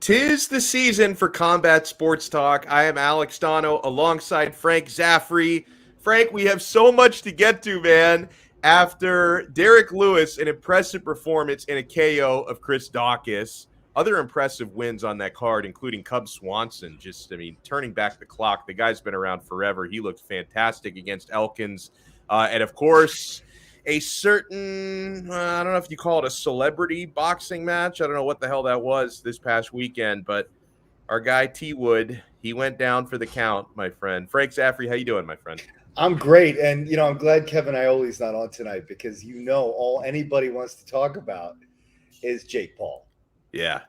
'Tis the season for Combat Sports Talk. I am Alex Donno alongside Frank Zaffere. Frank, we have so much to get to, man. After Derrick Lewis, an impressive performance in a KO of Chris Daukaus. Other impressive wins on that card, including Cub Swanson. Turning back the clock. The guy's been around forever. He looked fantastic against Elkins. And of course, a certain, I don't know if you call it a celebrity boxing match. I don't know what the hell that was this past weekend, but our guy T Wood, he went down for the count, my friend. Frank Zaffere, how you doing, my friend? I'm great. And, I'm glad Kevin Ioli's not on tonight because, all anybody wants to talk about is Jake Paul. Yeah.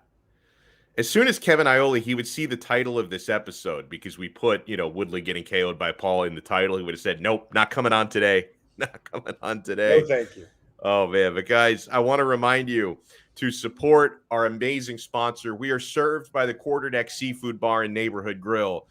As soon as Kevin Ioli, he would see the title of this episode because we put, Woodley getting KO'd by Paul in the title. He would have said, nope, not coming on today. Not coming on today. No, thank you. Oh, man. But, guys, I want to remind you to support our amazing sponsor. We are served by the Quarterdeck Seafood Bar and Neighborhood Grill.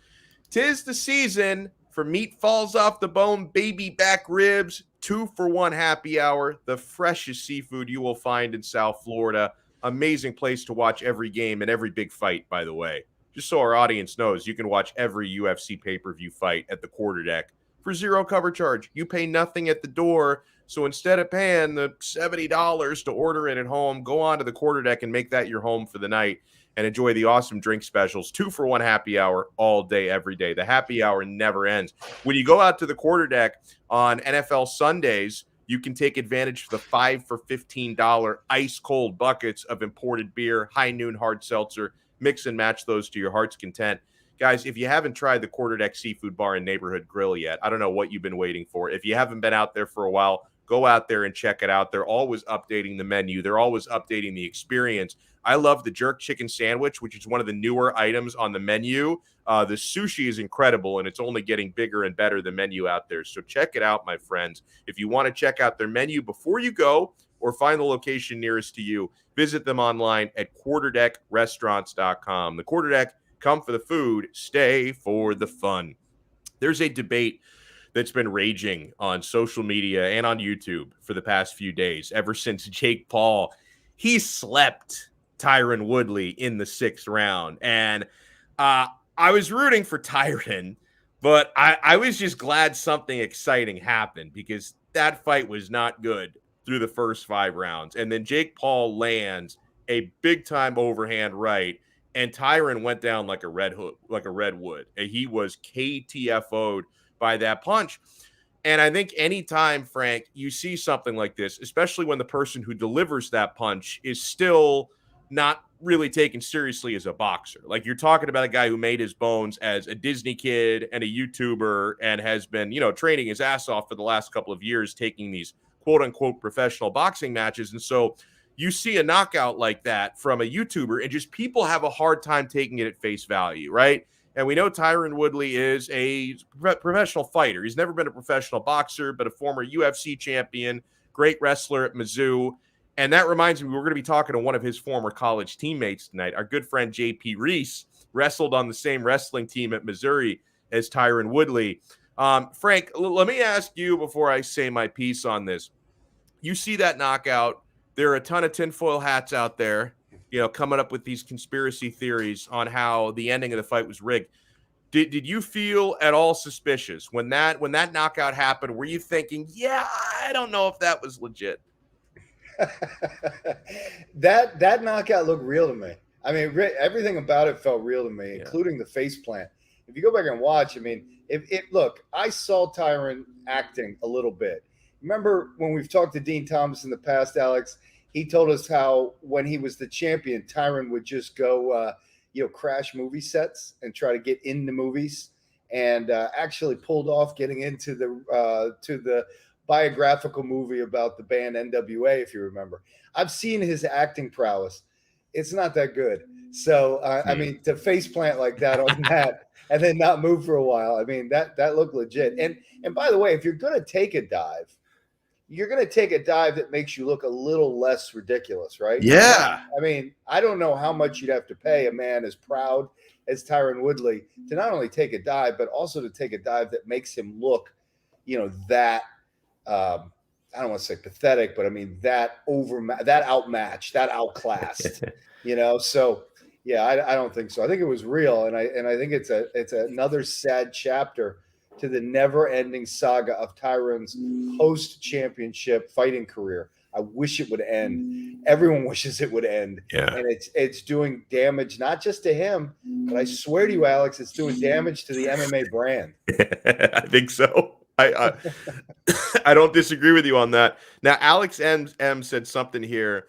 'Tis the season for meat falls off the bone, baby back ribs, 2-for-1 happy hour, the freshest seafood you will find in South Florida. Amazing place to watch every game and every big fight, by the way. Just so our audience knows, you can watch every UFC pay-per-view fight at the Quarterdeck for zero cover charge. You pay nothing at the door. So instead of paying the $70 to order it at home, go on to the Quarterdeck and make that your home for the night and enjoy the awesome drink specials. 2-for-1 happy hour all day, every day. The happy hour never ends. When you go out to the Quarterdeck on NFL Sundays, you can take advantage of the 5 for $15 ice cold buckets of imported beer, high noon hard seltzer. Mix and match those to your heart's content. Guys, if you haven't tried the Quarterdeck Seafood Bar and Neighborhood Grill yet, I don't know what you've been waiting for. If you haven't been out there for a while, go out there and check it out. They're always updating the menu. They're always updating the experience. I love the jerk chicken sandwich, which is one of the newer items on the menu. The sushi is incredible, and it's only getting bigger and better, the menu out there. So check it out, my friends. If you want to check out their menu before you go or find the location nearest to you, visit them online at quarterdeckrestaurants.com. The Quarterdeck, come for the food, stay for the fun. There's a debate that's been raging on social media and on YouTube for the past few days, ever since Jake Paul, he slept Tyron Woodley in the 6th round. And I was rooting for Tyron, but I was just glad something exciting happened because that fight was not good through the first 5 rounds. And then Jake Paul lands a big-time overhand right, and Tyron went down like a redwood. He was KTFO'd by that punch. And I think anytime, Frank, you see something like this, especially when the person who delivers that punch is still not really taken seriously as a boxer. Like, you're talking about a guy who made his bones as a Disney kid and a YouTuber and has been, training his ass off for the last couple of years, taking these quote-unquote professional boxing matches. And so you see a knockout like that from a YouTuber, and just people have a hard time taking it at face value, right? And we know Tyron Woodley is a professional fighter. He's never been a professional boxer, but a former UFC champion, great wrestler at Mizzou. And that reminds me, we're going to be talking to one of his former college teammates tonight. Our good friend J.P. Reese wrestled on the same wrestling team at Missouri as Tyron Woodley. Frank, let me ask you before I say my piece on this. You see that knockout. There are a ton of tinfoil hats out there, coming up with these conspiracy theories on how the ending of the fight was rigged. Did you feel at all suspicious when that knockout happened? Were you thinking, yeah, I don't know if that was legit? That knockout looked real to me. I mean, everything about it felt real to me, including the face plant. If you go back and watch, look, I saw Tyron acting a little bit. Remember when we've talked to Dean Thomas in the past, Alex? He told us how when he was the champion, Tyron would just go, crash movie sets and try to get into movies, and actually pulled off getting into the biographical movie about the band NWA, if you remember. I've seen his acting prowess. It's not that good. So, to face plant like that on that and then not move for a while, that looked legit. And by the way, if you're going to take a dive, you're going to take a dive that makes you look a little less ridiculous, right? Yeah. I don't know how much you'd have to pay a man as proud as Tyron Woodley to not only take a dive, but also to take a dive that makes him look, that I don't want to say pathetic, but that outmatched, that outclassed, So Yeah, I don't think so. I think it was real, and I think it's another sad chapter to the never-ending saga of Tyron's post-championship fighting career. I wish it would end. Everyone wishes it would end. Yeah. And it's doing damage not just to him, but I swear to you, Alex, it's doing damage to the MMA brand. I think so. I don't disagree with you on that. Now, Alex M said something here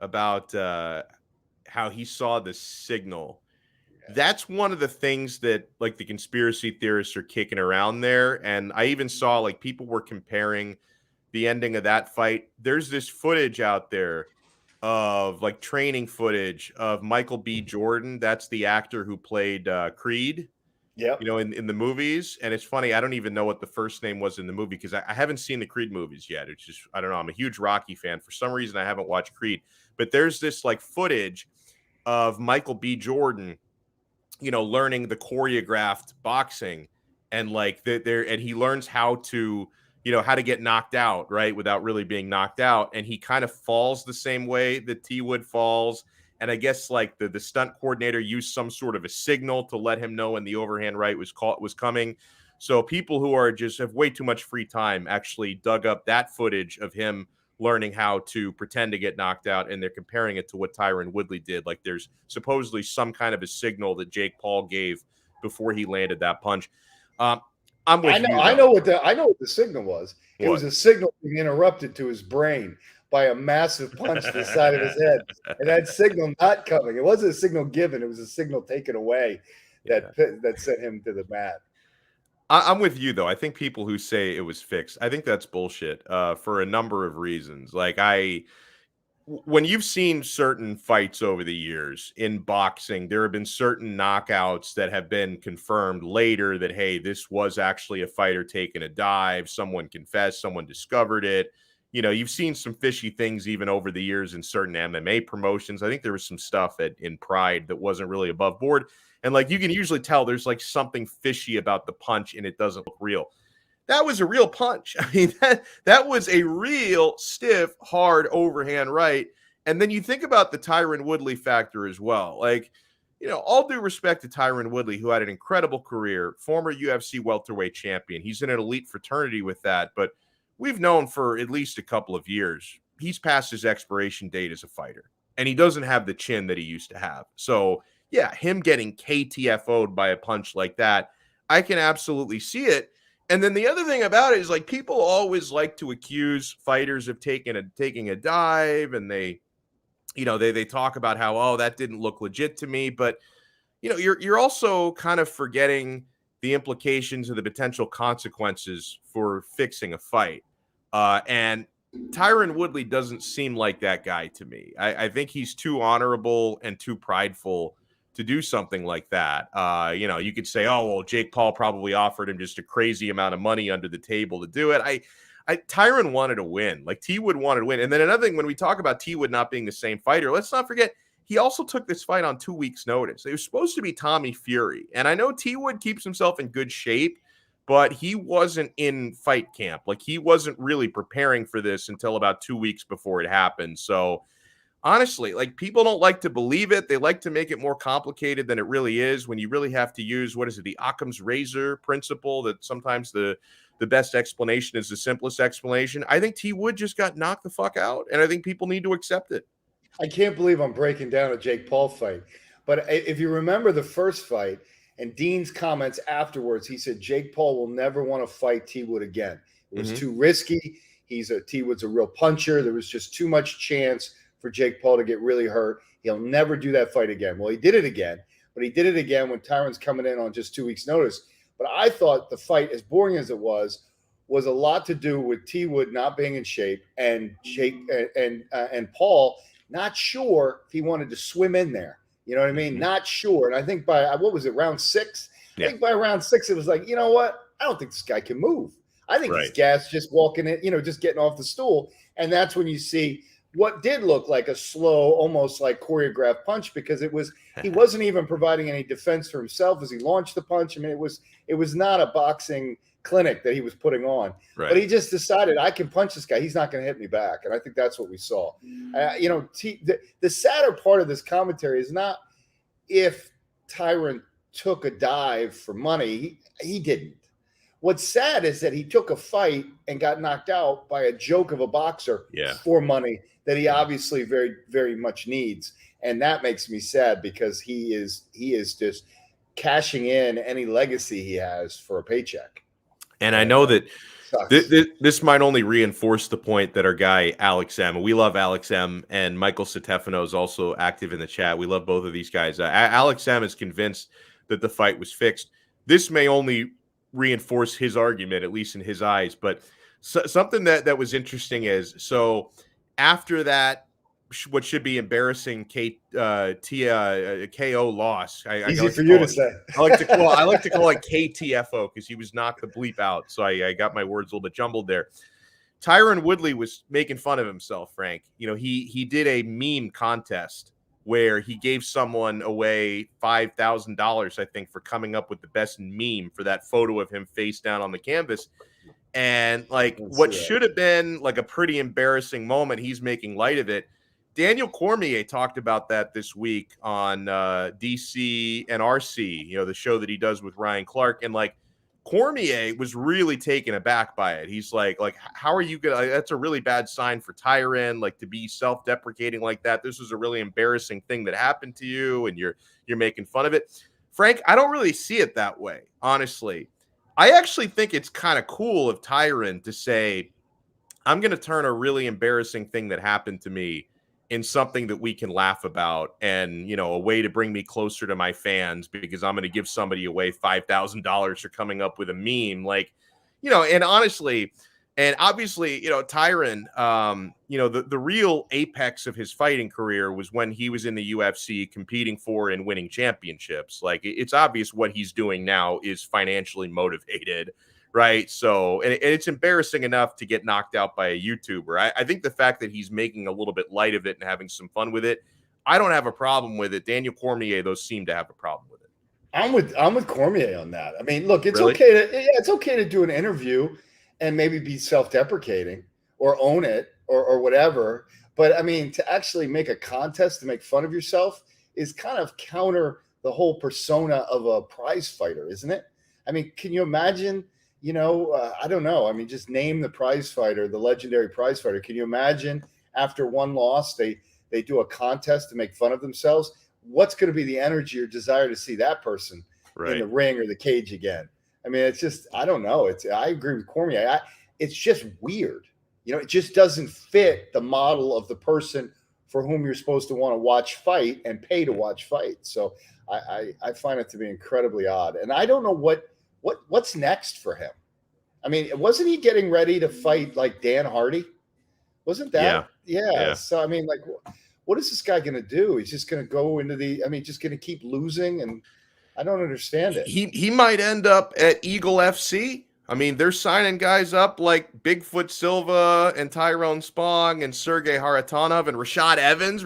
about how he saw the signal. That's one of the things that like the conspiracy theorists are kicking around there. And I even saw like people were comparing the ending of that fight. There's this footage out there of like training footage of Michael B. Jordan. That's the actor who played Creed. Yep. You know, in the movies. And it's funny, I don't even know what the first name was in the movie because I haven't seen the Creed movies yet. It's just, I don't know. I'm a huge Rocky fan. For some reason, I haven't watched Creed. But there's this like footage of Michael B. Jordan, you know, learning the choreographed boxing and like there, and he learns how to, you know, how to get knocked out, right, without really being knocked out. And he kind of falls the same way that T Wood falls. And I guess like the stunt coordinator used some sort of a signal to let him know when the overhand right was coming. So people who are just have way too much free time actually dug up that footage of him learning how to pretend to get knocked out, and they're comparing it to what Tyron Woodley did. Like there's supposedly some kind of a signal that Jake Paul gave before he landed that punch. I'm with you. I know what the signal was. It was a signal being interrupted to his brain by a massive punch to the side of his head, and that signal not coming. It wasn't a signal given; it was a signal taken away that sent him to the mat. I'm with you though. I think people who say it was fixed, I think that's bullshit for a number of reasons. Like when you've seen certain fights over the years in boxing, there have been certain knockouts that have been confirmed later that, hey, this was actually a fighter taking a dive. Someone confessed, someone discovered it. You know, you've seen some fishy things even over the years in certain MMA promotions. I think there was some stuff in Pride that wasn't really above board. And like you can usually tell there's like something fishy about the punch and it doesn't look real. That was a real punch. I mean, that was a real stiff, hard overhand right. And then you think about the Tyron Woodley factor as well. Like, you know, all due respect to Tyron Woodley, who had an incredible career, former UFC welterweight champion. He's in an elite fraternity with that. But we've known for at least a couple of years, he's past his expiration date as a fighter. And he doesn't have the chin that he used to have. So, yeah, him getting KTFO'd by a punch like that, I can absolutely see it. And then the other thing about it is like people always like to accuse fighters of taking a dive, and they talk about how, oh, that didn't look legit to me. But, you know, you're also kind of forgetting the implications of the potential consequences for fixing a fight. And Tyron Woodley doesn't seem like that guy to me. I think he's too honorable and too prideful to do something like that. You know, you could say, oh, well, Jake Paul probably offered him just a crazy amount of money under the table to do it. Tyron wanted to win. Like T Wood wanted to win. And then another thing, when we talk about T Wood not being the same fighter, let's not forget he also took this fight on 2 weeks' notice. It was supposed to be Tommy Fury. And I know T Wood keeps himself in good shape, but he wasn't in fight camp. Like he wasn't really preparing for this until about 2 weeks before it happened. So honestly, like people don't like to believe it. They like to make it more complicated than it really is when you really have to use, what is it, the Occam's razor principle, that sometimes the best explanation is the simplest explanation. I think T Wood just got knocked the fuck out, and I think people need to accept it. I can't believe I'm breaking down a Jake Paul fight. But if you remember the first fight and Dean's comments afterwards, he said Jake Paul will never want to fight T Wood again. It was too risky. T Wood's a real puncher. There was just too much chance for Jake Paul to get really hurt. He'll never do that fight again. Well, he did it again, but he did it again when Tyron's coming in on just 2 weeks' notice. But I thought the fight, as boring as it was a lot to do with T Wood not being in shape and Jake and Paul not sure if he wanted to swim in there. You know what I mean? Not sure. And I think by, what was it, round 6? I think by round 6, it was like, you know what? I don't think this guy can move. I think he's gassed just walking in, you know, just getting off the stool. And that's when you see what did look like a slow, almost like choreographed punch, because he wasn't even providing any defense for himself as he launched the punch. I mean, it was not a boxing clinic that he was putting on, but he just decided, I can punch this guy. He's not going to hit me back. And I think that's what we saw. You know, the sadder part of this commentary is not if Tyron took a dive for money. He didn't. What's sad is that he took a fight and got knocked out by a joke of a boxer for money that he obviously very, very much needs. And that makes me sad because he is just cashing in any legacy he has for a paycheck. And I know that this might only reinforce the point that our guy Alex M. We love Alex M. and Michael Stefano is also active in the chat. We love both of these guys. Alex M. is convinced that the fight was fixed. This may only reinforce his argument, at least in his eyes. But something that was interesting is, so after that, what should be embarrassing KO loss. Easy for you to say. I like to call it KTFO because he was knocked the bleep out. So I got my words a little bit jumbled there. Tyron Woodley was making fun of himself, Frank. You know, he did a meme contest where he gave someone away $5,000, I think, for coming up with the best meme for that photo of him face down on the canvas. And like what should have been like a pretty embarrassing moment, he's making light of it. Daniel Cormier talked about that this week on DC and RC, you know, the show that he does with Ryan Clark. And like Cormier was really taken aback by it. He's like, how are you going to, that's a really bad sign for Tyron, like to be self-deprecating like that. This was a really embarrassing thing that happened to you and you're making fun of it. Frank, I don't really see it that way, honestly. I actually think it's kind of cool of Tyron to say, I'm going to turn a really embarrassing thing that happened to me in something that we can laugh about and, you know, a way to bring me closer to my fans because I'm going to give somebody away $5,000 for coming up with a meme. Like, you know, and honestly, and obviously, you know, Tyron, you know, the real apex of his fighting career was when he was in the UFC competing for and winning championships. Like it's obvious what he's doing now is financially motivated. Right. So, and it's embarrassing enough to get knocked out by a YouTuber. I think the fact that he's making a little bit light of it and having some fun with it, I don't have a problem with it. Daniel Cormier, those seem to have a problem with it. I'm with Cormier on that. I mean, look, it's it's okay to do an interview and maybe be self-deprecating or own it or whatever. But I mean, to actually make a contest to make fun of yourself is kind of counter the whole persona of a prize fighter, isn't it? I mean, can you imagine? You know, I don't know. I mean, just name the prize fighter, the legendary prize fighter. Can you imagine after one loss, they do a contest to make fun of themselves? What's going to be the energy or desire to see that person in the ring or the cage again? I mean, it's just, I don't know. I agree with Cormier. It's just weird. You know, it just doesn't fit the model of the person for whom you're supposed to want to watch fight and pay to watch fight. So I find it to be incredibly odd. And I don't know what's next for him. I mean, wasn't he getting ready to fight like Dan Hardy? Wasn't that? Yeah. So, I mean, like, what is this guy going to do? He's just going to go into just going to keep losing. And I don't understand it. He might end up at Eagle FC. I mean, they're signing guys up like Bigfoot Silva and Tyrone Spong and Sergey Haratonov and Rashad Evans.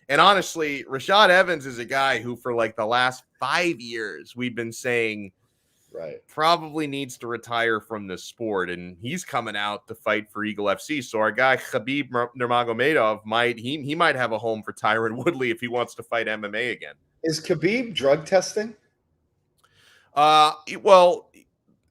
And honestly, Rashad Evans is a guy who for like the last 5 years we've been saying probably needs to retire from the sport, and he's coming out to fight for Eagle FC. So our guy Khabib Nurmagomedov might have a home for Tyron Woodley if he wants to fight MMA again. Is Khabib drug testing? Well,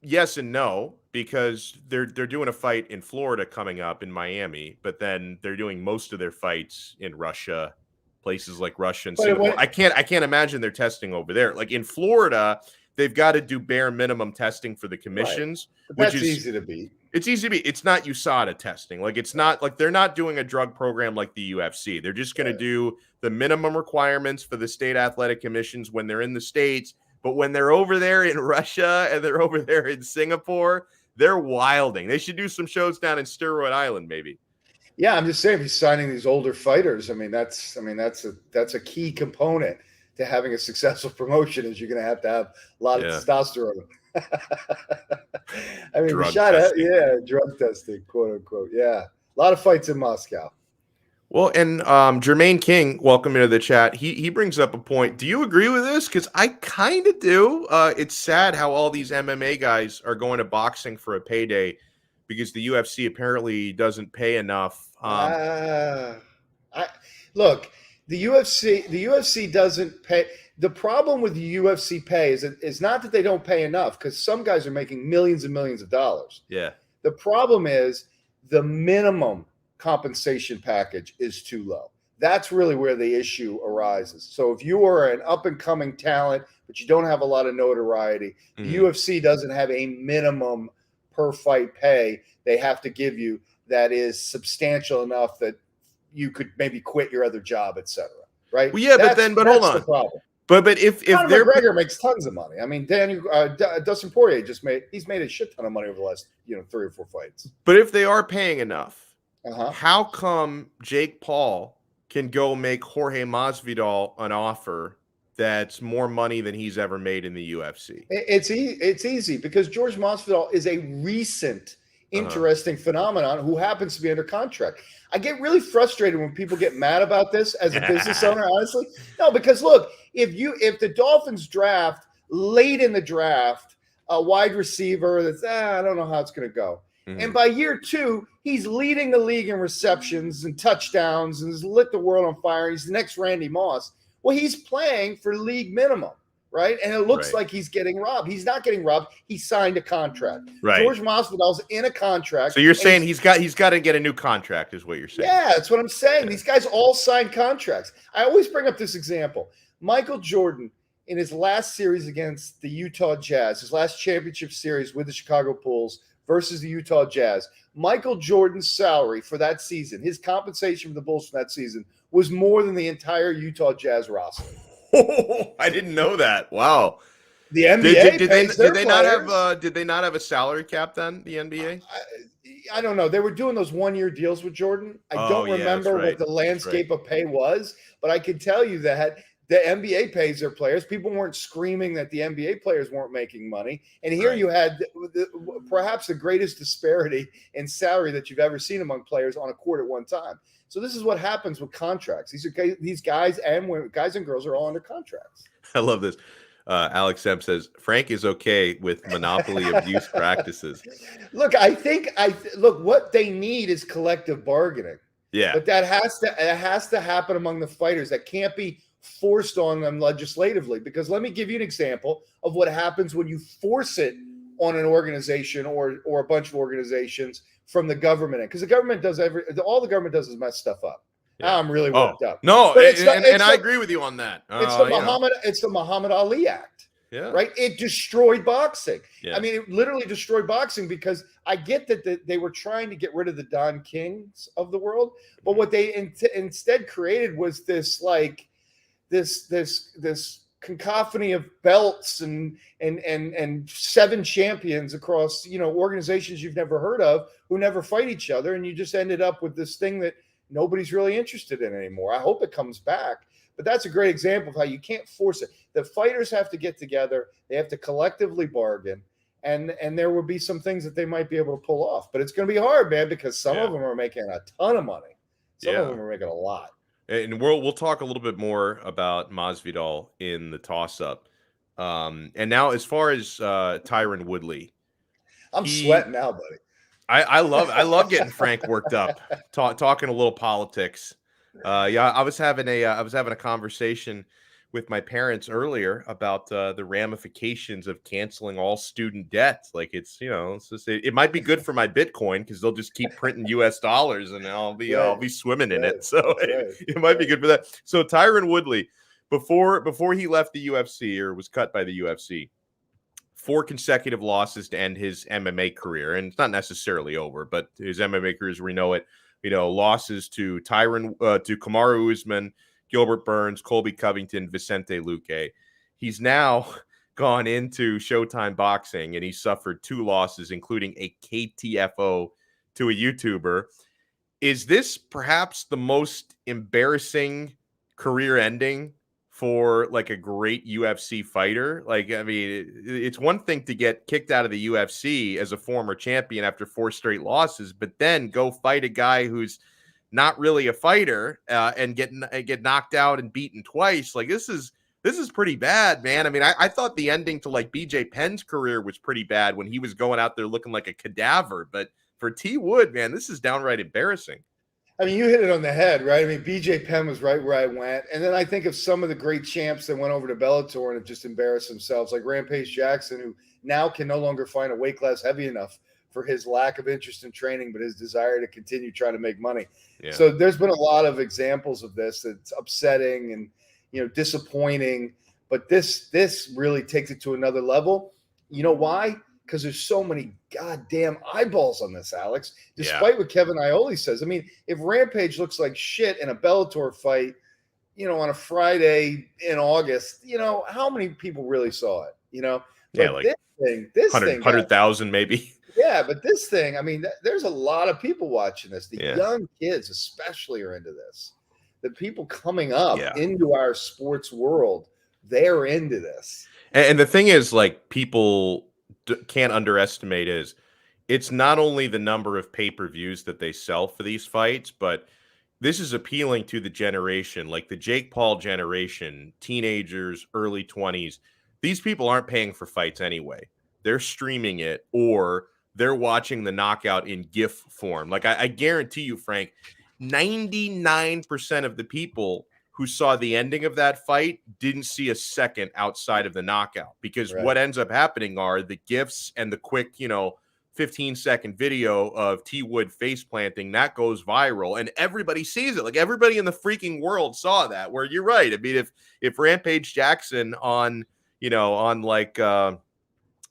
yes and no, because they're doing a fight in Florida coming up in Miami, but then they're doing most of their fights in Russia, places like Russia and Singapore. I can't imagine they're testing over there. Like in Florida, they've got to do bare minimum testing for the commissions, which is easy to beat. It's easy to beat. It's not USADA testing. Like it's not like they're not doing a drug program like the UFC. They're just going to do the minimum requirements for the state athletic commissions when they're in the States. But when they're over there in Russia and they're over there in Singapore, they're wilding. They should do some shows down in Steroid Island, maybe. Yeah, I'm just saying, if he's signing these older fighters, that's a key component to having a successful promotion. Is you're going to have a lot of testosterone. I mean, drug testing, quote unquote. Yeah, a lot of fights in Moscow. Well, and Jermaine King, welcome into the chat. He brings up a point. Do you agree with this? Because I kind of do. It's sad how all these MMA guys are going to boxing for a payday because the UFC apparently doesn't pay enough. Look, the UFC doesn't pay. The problem with the UFC pay is not that they don't pay enough, because some guys are making millions and millions of dollars. Yeah. The problem is the minimum compensation package is too low. That's really where the issue arises. So if you are an up-and-coming talent, but you don't have a lot of notoriety, the UFC doesn't have a minimum per fight pay they have to give you that is substantial enough that you could maybe quit your other job, etc. Right? Well, yeah, but hold on. The problem. But if Conor McGregor makes tons of money. I mean, Dustin Poirier he's made a shit ton of money over the last 3 or 4 fights. But if they are paying enough, how come Jake Paul can go make Jorge Masvidal an offer that's more money than he's ever made in the UFC? It's easy because George Masvidal is a recent interesting phenomenon who happens to be under contract. I get really frustrated when people get mad about this as a business owner, honestly. No, because look, if the Dolphins draft late in the draft a wide receiver that's I don't know how it's going to go. And by year 2, he's leading the league in receptions and touchdowns and has lit the world on fire. He's the next Randy Moss. Well, he's playing for league minimum, right? And it looks like he's getting robbed. He's not getting robbed. He signed a contract. Right. George Masvidal's in a contract. So you're saying he's got to get a new contract, is what you're saying? Yeah, that's what I'm saying. Yeah. These guys all signed contracts. I always bring up this example. Michael Jordan, in his last series against the Utah Jazz, his last championship series with the Chicago Bulls versus the Utah Jazz, Michael Jordan's salary for that season, his compensation for the Bulls for that season, was more than the entire Utah Jazz roster. Oh, I didn't know that. Wow. The NBA did they not have a salary cap then? The NBA? I don't know. They were doing those 1-year deals with Jordan. I don't remember what the landscape of pay was, but I can tell you that the NBA pays their players. People weren't screaming that the NBA players weren't making money. And here you had perhaps the greatest disparity in salary that you've ever seen among players on a court at one time. So this is what happens with contracts. These guys and women, guys and girls are all under contracts. I love this. Alex M says Frank is okay with monopoly abuse practices. Look, what they need is collective bargaining. Yeah, but it has to happen among the fighters. That can't be forced on them legislatively. Because let me give you an example of what happens when you force it on an organization or a bunch of organizations from the government. Because the government does all the government does is mess stuff up. Yeah. I'm really worked up. No, and I agree with you on that. It's the Muhammad Ali Act. Yeah. Right. It destroyed boxing. Yeah. I mean, it literally destroyed boxing because I get that they were trying to get rid of the Don Kings of the world. But what they instead created was this cacophony of belts and 7 champions across, organizations you've never heard of who never fight each other. And you just ended up with this thing that nobody's really interested in anymore. I hope it comes back. But that's a great example of how you can't force it. The fighters have to get together. They have to collectively bargain. And there will be some things that they might be able to pull off. But it's going to be hard, man, because some of them are making a ton of money. Some of them are making a lot. And we'll talk a little bit more about Masvidal in the toss-up. And now, as far as Tyron Woodley, I'm sweating now, buddy. I love getting Frank worked up, talking a little politics. I was having a conversation with my parents earlier about the ramifications of canceling all student debt. Like it might be good for my Bitcoin because they'll just keep printing U.S. dollars and I'll be swimming in it. So it might be good for that. So Tyron Woodley, before he left the UFC or was cut by the UFC, 4 consecutive losses to end his MMA career, and it's not necessarily over, but his MMA career as we know it. Losses to Kamaru Usman, Gilbert Burns, Colby Covington, Vicente Luque. He's now gone into Showtime Boxing, and he suffered 2 losses, including a KTFO to a YouTuber. Is this perhaps the most embarrassing career ending for like a great UFC fighter? Like, I mean, it's one thing to get kicked out of the UFC as a former champion after 4 straight losses, but then go fight a guy who's not really a fighter and get knocked out and beaten twice. Like this is pretty bad, man. I mean, I thought the ending to like BJ Penn's career was pretty bad when he was going out there looking like a cadaver, but for T Wood, man, this is downright embarrassing. I mean, you hit it on the head, right? I mean, BJ Penn was right where I went. And then I think of some of the great champs that went over to Bellator and have just embarrassed themselves, like Rampage Jackson, who now can no longer find a weight class heavy enough for his lack of interest in training, but his desire to continue trying to make money. Yeah. So there's been a lot of examples of this that's upsetting and, disappointing. But this really takes it to another level. You know why? Because there's so many goddamn eyeballs on this, Alex, despite what Kevin Iole says. I mean, if Rampage looks like shit in a Bellator fight, on a Friday in August, how many people really saw it, But like this thing 100,000 maybe. Yeah, but this thing, I mean, there's a lot of people watching this. The young kids especially are into this. The people coming up into our sports world, they're into this. And the thing is, like, people can't underestimate is it's not only the number of pay-per-views that they sell for these fights, but this is appealing to the generation, like the Jake Paul generation, teenagers, early 20s. These people aren't paying for fights anyway. They're streaming it or they're watching the knockout in GIF form. Like, I guarantee you, Frank, 99% of the people who saw the ending of that fight didn't see a second outside of the knockout, because what ends up happening are the GIFs and the quick, 15-second video of T Wood face planting that goes viral and everybody sees it. Like, everybody in the freaking world saw that, where you're right. I mean, if Rampage Jackson on, like,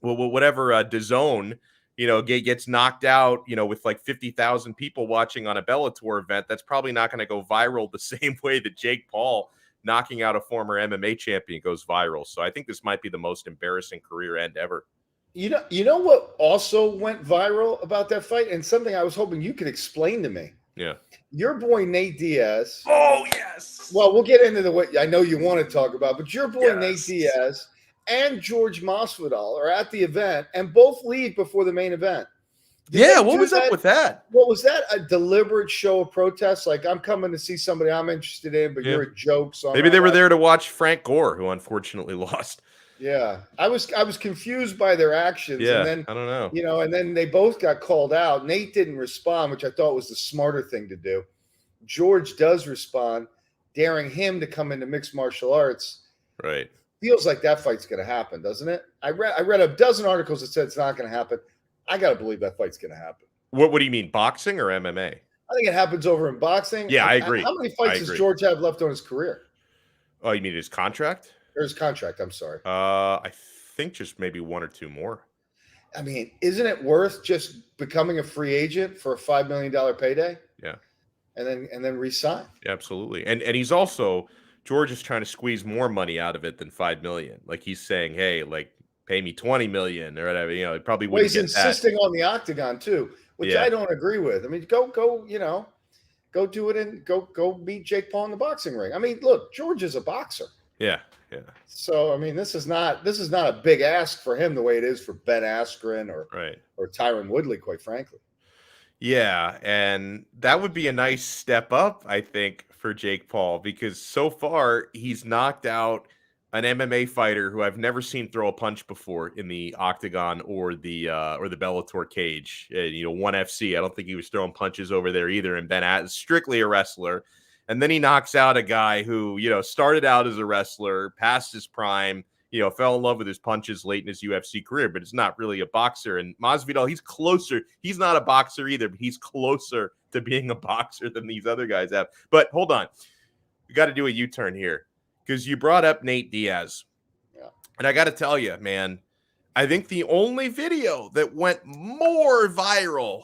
whatever DAZN, gets knocked out, with like 50,000 people watching on a Bellator event, that's probably not going to go viral the same way that Jake Paul knocking out a former MMA champion goes viral. So I think this might be the most embarrassing career end ever. You know what also went viral about that fight, and something I was hoping you could explain to me. Yeah. Your boy Nate Diaz. Oh, yes. Well, we'll get into what I know you want to talk about, but your boy Nate Diaz and George Masvidal are at the event and both leave before the main event. What was up with that? What was that? A deliberate show of protest? Like, I'm coming to see somebody I'm interested in, but you're a joke. So maybe they were there to watch Frank Gore, who unfortunately lost. Yeah, I was confused by their actions. Yeah, and then, I don't know. And then they both got called out. Nate didn't respond, which I thought was the smarter thing to do. George does respond, daring him to come into mixed martial arts. Right. Feels like that fight's going to happen, doesn't it? I read a dozen articles that said it's not going to happen. I got to believe that fight's going to happen. What do you mean, boxing or MMA? I think it happens over in boxing. Yeah, I agree. How many fights does George have left on his career? Oh, you mean his contract? Or his contract, I'm sorry. I think just maybe one or two more. I mean, isn't it worth just becoming a free agent for a $5 million payday? Yeah. And then re-sign? Yeah, absolutely. And he's also, George is trying to squeeze more money out of it than $5 million. Like, he's saying, hey, like, pay me $20 million or whatever. He probably wouldn't get that. He's insisting on the octagon too, which I don't agree with. I mean, go do it and go meet Jake Paul in the boxing ring. I mean, look, George is a boxer. Yeah. So I mean, this is not a big ask for him the way it is for Ben Askren or Tyron Woodley, quite frankly. Yeah, and that would be a nice step up, I think, for Jake Paul, because so far he's knocked out an MMA fighter who I've never seen throw a punch before in the octagon or the Bellator cage. ONE FC. I don't think he was throwing punches over there either. And Ben is strictly a wrestler. And then he knocks out a guy who, started out as a wrestler, past his prime, fell in love with his punches late in his UFC career, but it's not really a boxer. And Masvidal, he's closer. He's not a boxer either, but he's closer to being a boxer than these other guys have. But hold on. We got to do a U-turn here, because you brought up Nate Diaz. Yeah. And I got to tell you, man, I think the only video that went more viral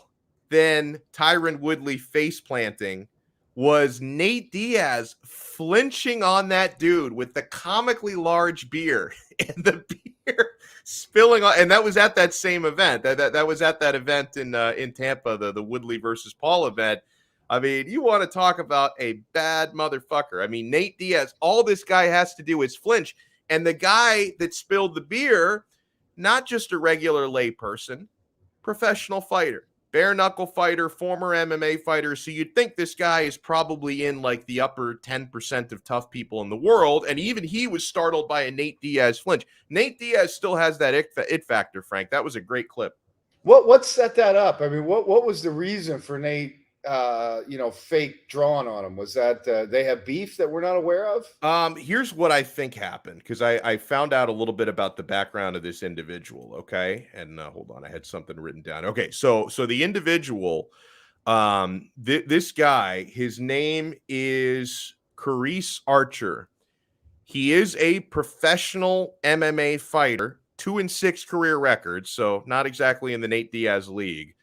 than Tyron Woodley face planting was Nate Diaz flinching on that dude with the comically large beer and the beer spilling on. And that was at that same event. That was at that event in Tampa, the Woodley versus Paul event. I mean, you want to talk about a bad motherfucker. I mean, Nate Diaz, all this guy has to do is flinch. And the guy that spilled the beer, not just a regular lay person, professional fighter. Bare knuckle fighter, former MMA fighter. So you'd think this guy is probably in like the upper 10% of tough people in the world. And even he was startled by a Nate Diaz flinch. Nate Diaz still has that it factor, Frank. That was a great clip. What set that up? I mean, what was the reason for Nate fake drawn on him? Was that they have beef that we're not aware of? Here's what I think happened, because I found out a little bit about the background of this individual. Okay, and hold on, I had something written down. Okay, so the individual, this guy, his name is Carice Archer. He is a professional MMA fighter, 2-6 career record, so not exactly in the Nate Diaz league.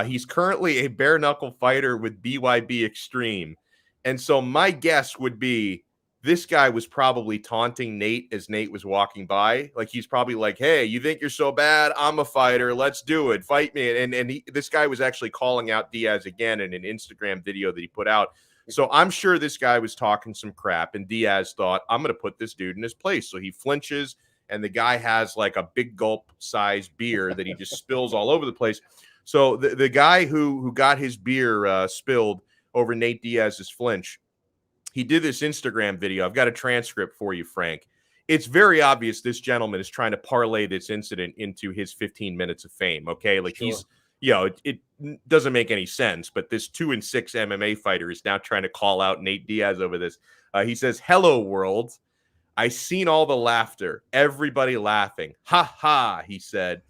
He's currently a bare knuckle fighter with BYB Extreme. And so my guess would be this guy was probably taunting Nate as Nate was walking by. Like, he's probably like, hey, you think you're so bad? I'm a fighter. Let's do it. Fight me. And this guy was actually calling out Diaz again in an Instagram video that he put out. So I'm sure this guy was talking some crap, and Diaz thought, I'm going to put this dude in his place. So he flinches, and the guy has like a big gulp sized beer that he just spills all over the place. So the guy who got his beer spilled over Nate Diaz's flinch, he did this Instagram video. I've got a transcript for you, Frank. It's very obvious this gentleman is trying to parlay this incident into his 15 minutes of fame. Okay, like, sure. It doesn't make any sense, but this 2-6 MMA fighter is now trying to call out Nate Diaz over this. He says, hello, world. I seen all the laughter. Everybody laughing. Ha ha, he said.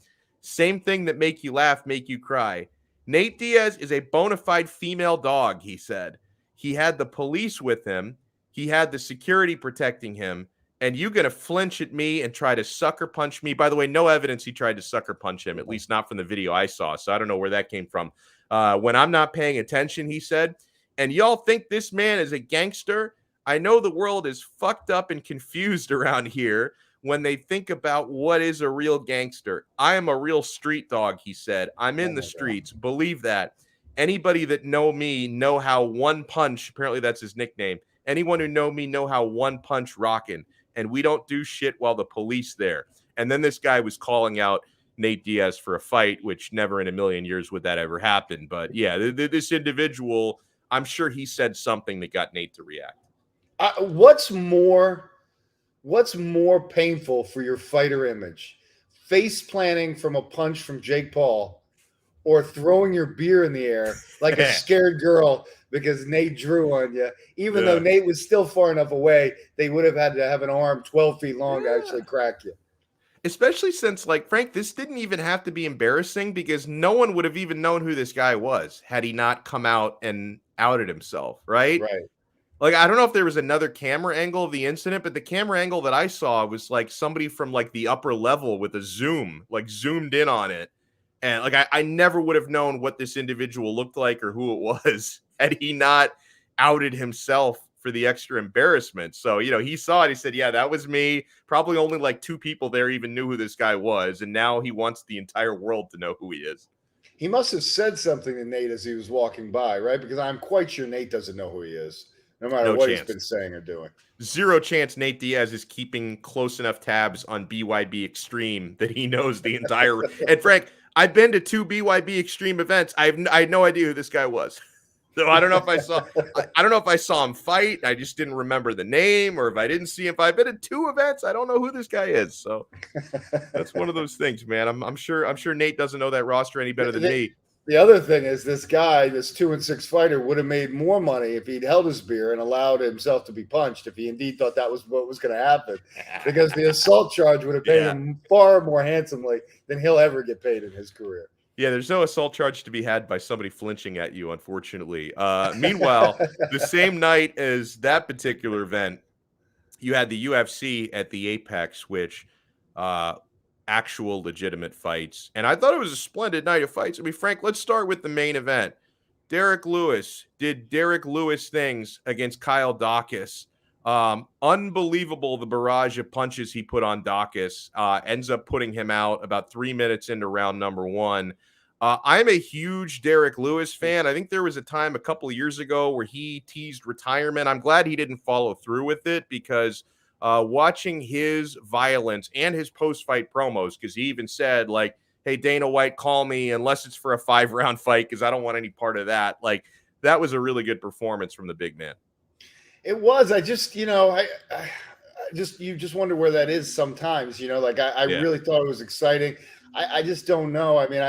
Same thing that make you laugh, make you cry. Nate Diaz is a bona fide female dog, he said. He had the police with him. He had the security protecting him. And you going to flinch at me and try to sucker punch me? By the way, no evidence he tried to sucker punch him, at least not from the video I saw. So I don't know where that came from. When I'm not paying attention, he said, and y'all think this man is a gangster? I know the world is fucked up and confused around here when they think about what is a real gangster. I am a real street dog, he said. I'm in the streets. Believe that. Anybody that know me know how one punch, apparently that's his nickname. Anyone who know me know how one punch rockin'. And we don't do shit while the police there. And then this guy was calling out Nate Diaz for a fight, which never in a million years would that ever happen. But yeah, this individual, I'm sure he said something that got Nate to react. What's more painful for your fighter image? Face planting from a punch from Jake Paul, or throwing your beer in the air like a scared girl because Nate drew on you? Even though Nate was still far enough away, they would have had to have an arm 12 feet long to actually crack you. Especially since, like, Frank, this didn't even have to be embarrassing, because no one would have even known who this guy was had he not come out and outed himself, right? Right. Like, I don't know if there was another camera angle of the incident, but the camera angle that I saw was like somebody from like the upper level with a zoom, like zoomed in on it. And like, I never would have known what this individual looked like or who it was had he not outed himself for the extra embarrassment. So, he saw it. He said, yeah, that was me. Probably only like 2 people there even knew who this guy was. And now he wants the entire world to know who he is. He must have said something to Nate as he was walking by, right? Because I'm quite sure Nate doesn't know who he is, no matter what he's been saying or doing. Zero chance Nate Diaz is keeping close enough tabs on BYB Extreme that he knows the entire. And Frank, I've been to 2 BYB Extreme events. I had no idea who this guy was. So I don't know if I saw him fight. I just didn't remember the name, or if I didn't see him. If I've been at 2 events, I don't know who this guy is. So that's one of those things, man. I'm sure Nate doesn't know that roster any better than me. The other thing is, this guy, this 2-6 fighter, would have made more money if he'd held his beer and allowed himself to be punched, if he indeed thought that was what was going to happen, because the assault charge would have paid him far more handsomely than he'll ever get paid in his career. Yeah, there's no assault charge to be had by somebody flinching at you, unfortunately. Meanwhile, the same night as that particular event, you had the UFC at the Apex, which actual legitimate fights. And I thought it was a splendid night of fights. I mean, Frank, let's start with the main event. Derrick Lewis did Derrick Lewis things against Kyle Dawkins. Unbelievable, the barrage of punches he put on Dawkins. Ends up putting him out about 3 minutes into round number 1. I'm a huge Derrick Lewis fan. I think there was a time a couple of years ago where he teased retirement. I'm glad he didn't follow through with it, because watching his violence and his post-fight promos, because he even said, like, hey, Dana White, call me unless it's for a 5-round fight, because I don't want any part of that. Like, that was a really good performance from the big man. It was. I just, you just wonder where that is sometimes, like I really thought it was exciting. I just don't know. I mean,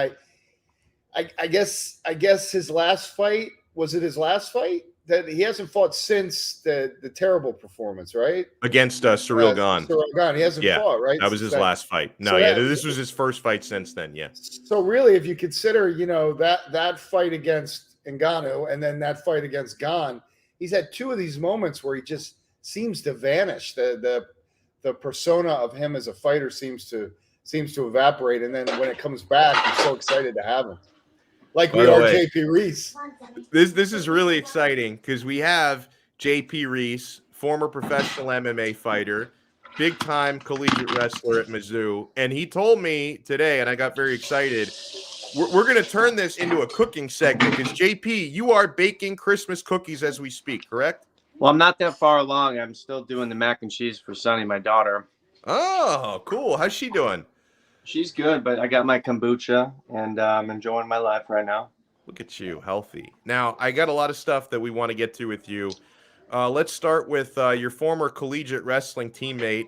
I guess his last fight was it his last fight? That he hasn't fought since the terrible performance, right? Against Cyril Gane. Cyril Gane. He hasn't fought, right? That was his last fight. No, this was his first fight since then, yeah. So really, if you consider, that fight against Ngannou and then that fight against Gane, he's had two of these moments where he just seems to vanish. The persona of him as a fighter seems to evaporate, and then when it comes back, you're so excited to have him. Like we are JP Reese. This is really exciting because we have JP Reese, former professional MMA fighter, big-time collegiate wrestler at Mizzou, and he told me today, and I got very excited, we're going to turn this into a cooking segment because, JP, you are baking Christmas cookies as we speak, correct? Well, I'm not that far along. I'm still doing the mac and cheese for Sunny, my daughter. Oh, cool. How's she doing? She's good, but I got my kombucha, and I'm enjoying my life right now. Look at you, healthy. Now, I got a lot of stuff that we want to get to with you. Let's start with your former collegiate wrestling teammate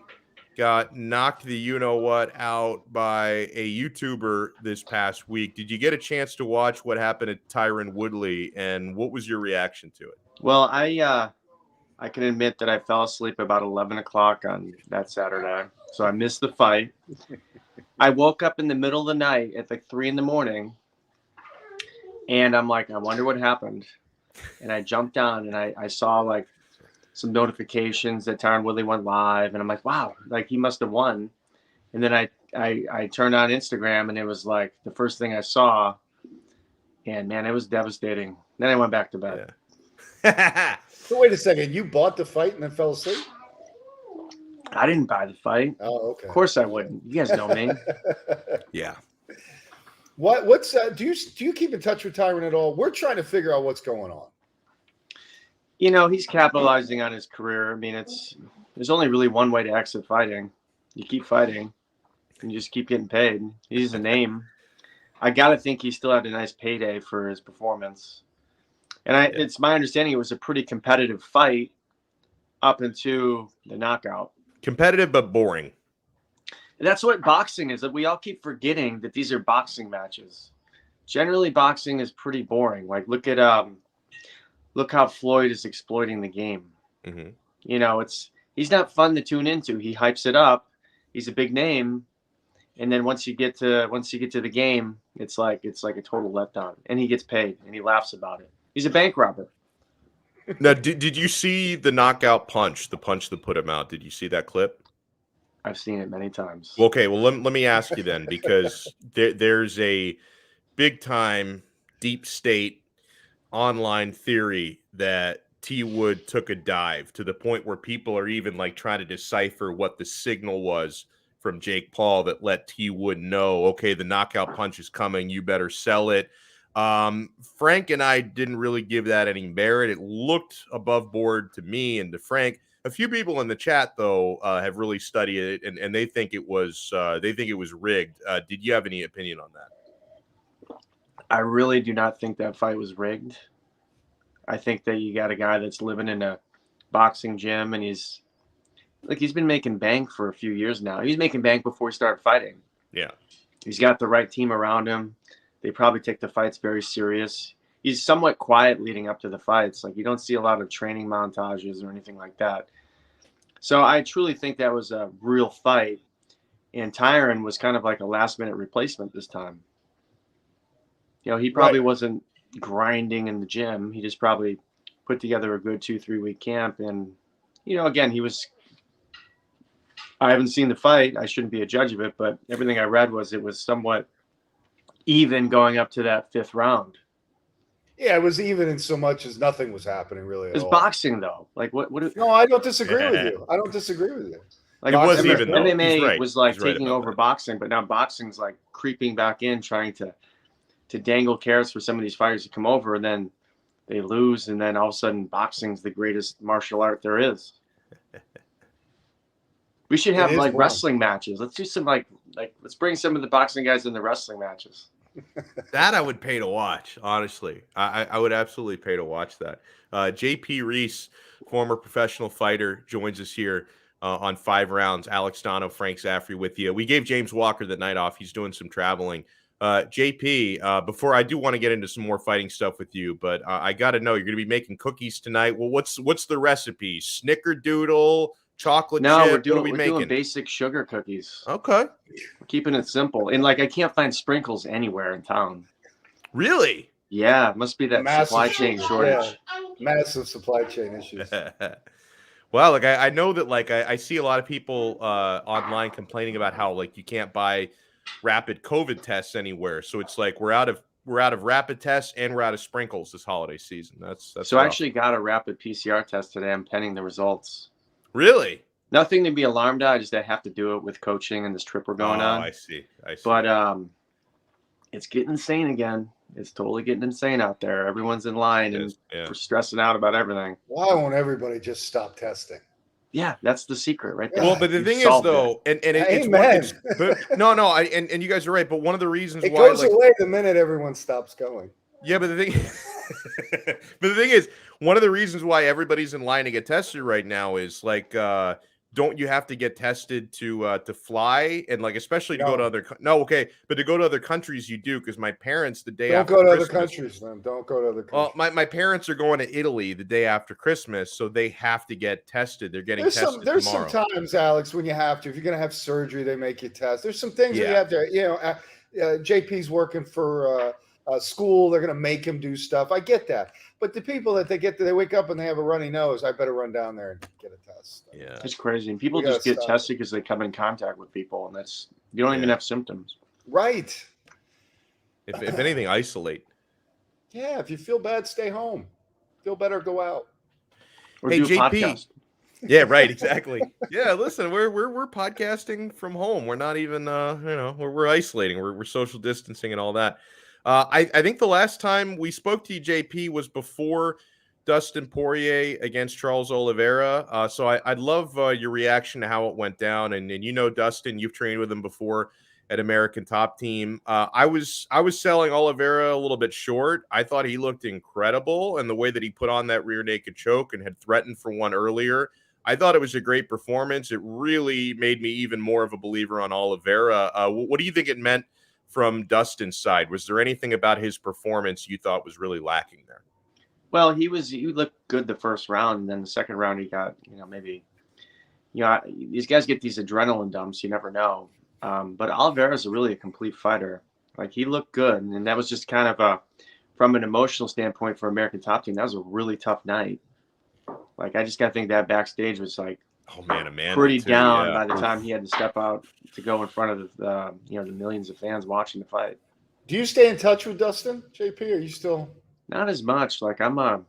got knocked the you-know-what out by a YouTuber this past week. Did you get a chance to watch what happened at Tyron Woodley, and what was your reaction to it? Well, I can admit that I fell asleep about 11 o'clock on that Saturday, so I missed the fight. I woke up in the middle of the night at like 3 a.m, and I'm like, I wonder what happened. And I jumped on, and I saw like some notifications that Tyron Woodley went live, and I'm like, wow, like he must have won. And then I turned on Instagram, and it was like the first thing I saw, and man, it was devastating. Then I went back to bed. Yeah. So wait a second, you bought the fight and then fell asleep? I didn't buy the fight. Oh, okay. Of course I wouldn't. You guys know me. Yeah. What's do you keep in touch with Tyron at all? We're trying to figure out what's going on. He's capitalizing on his career. I mean, there's only really one way to exit fighting. You keep fighting and you just keep getting paid. He's a name. I got to think he still had a nice payday for his performance. And it's my understanding it was a pretty competitive fight up into the knockout. Competitive but boring. And that's what boxing is. That we all keep forgetting that these are boxing matches. Generally, boxing is pretty boring. Like look how Floyd is exploiting the game. Mm-hmm. He's not fun to tune into. He hypes it up. He's a big name, and then once you get to the game, it's like a total letdown. And he gets paid, and he laughs about it. He's a bank robber. Now, did you see the knockout punch, the punch that put him out? Did you see that clip? I've seen it many times. Okay, well, let me ask you then, because there's a big-time deep state online theory that T. Wood took a dive to the point where people are even like trying to decipher what the signal was from Jake Paul that let T. Wood know, okay, the knockout punch is coming, you better sell it. Frank and I didn't really give that any merit. It looked above board to me and to Frank. A few people in the chat, though, have really studied it, and they think it was rigged. Did you have any opinion on that? I really do not think that fight was rigged. I think that you got a guy that's living in a boxing gym, and he's been making bank for a few years now. He was making bank before he started fighting. Yeah. He's got the right team around him. They probably take the fights very serious. He's somewhat quiet leading up to the fights. Like you don't see a lot of training montages or anything like that. So I truly think that was a real fight. And Tyron was kind of like a last minute replacement this time. He probably wasn't grinding in the gym. He just probably put together a good 2-3 week camp. And, again, I haven't seen the fight. I shouldn't be a judge of it, but everything I read was it was somewhat even going up to that 5th round. Yeah, it was even in so much as nothing was happening really at all. It's boxing though. Like what? No, I don't disagree with you. I don't disagree with you. Like it was even though. MMA was like taking over that. boxing, but now boxing's like creeping back in, trying to dangle carrots for some of these fighters to come over, and then they lose, and then all of a sudden boxing's the greatest martial art there is. We should have like wrestling matches. Let's do some like let's bring some of the boxing guys in the wrestling matches. That I would pay to watch, honestly. I would absolutely pay to watch that. JP Reese, former professional fighter, joins us here on 5 Rounds. Alex Donno, Frank Zaffere with you. We gave James Walker the night off. He's doing some traveling JP, before I do want to get into some more fighting stuff with you, but I got to know, you're going to be making cookies tonight. Well, what's the recipe? Snickerdoodle, chocolate No, chip? we're doing basic sugar cookies. Okay. We're keeping it simple. And like, I can't find sprinkles anywhere in town. Really? Yeah, it must be that supply chain shortage. Yeah. Massive supply chain issues. Well, like I know that like I see a lot of people online complaining about how like you can't buy rapid COVID tests anywhere. So it's like we're out of rapid tests and we're out of sprinkles this holiday season. That's so rough. I actually got a rapid PCR test today. I'm pending the results. Really? Nothing to be alarmed at. I just have to do it with coaching and this trip we're going on. I see. But it's getting insane again. It's totally getting insane out there. Everyone's in line and we're stressing out about everything. Why won't everybody just stop testing? Yeah, that's the secret right there. Well, but the thing is, though, and you guys are right. But one of the reasons it why goes away the minute everyone stops going. Yeah, but the thing is, one of the reasons why everybody's in line to get tested right now is like, don't you have to get tested to fly and like especially to go to other but to go to other countries you do, because my parents the day after don't go to Christmas, other countries, man. Don't go to other countries. Well, my parents are going to Italy the day after Christmas, so they have to get tested. They're getting tested There's tomorrow. some times, Alex, when you have to. If you're going to have surgery, they make you test. There's some things that you have to. You know, JP's working for school. They're going to make him do stuff. I get that. But the people that they wake up and they have a runny nose, I better run down there and get a test. Yeah, it's crazy. And people just get tested because they come in contact with people, and you don't even have symptoms. Right. If anything, isolate. Yeah, if you feel bad, stay home. Feel better, go out. Or do a podcast. Yeah, right, exactly. Yeah, listen, we're podcasting from home. We're not even we're isolating. We're social distancing and all that. I think the last time we spoke to you, JP, was before Dustin Poirier against Charles Oliveira. So I'd love your reaction to how it went down. And you know, Dustin, you've trained with him before at American Top Team. I was selling Oliveira a little bit short. I thought he looked incredible, and the way that he put on that rear naked choke and had threatened for one earlier, I thought it was a great performance. It really made me even more of a believer on Oliveira. What do you think it meant from Dustin's side? Was there anything about his performance you thought was really lacking there? Well, he looked good the first round, and then the second round he got, these guys get these adrenaline dumps. You never know. But Oliveira's really a complete fighter. Like, he looked good, and that was just kind of from an emotional standpoint for American Top Team, that was a really tough night. Like, I just got to think that backstage was like, pretty down by the time he had to step out to go in front of the millions of fans watching the fight. Do you stay in touch with Dustin, JP? Are you still? Not as much. Like, I've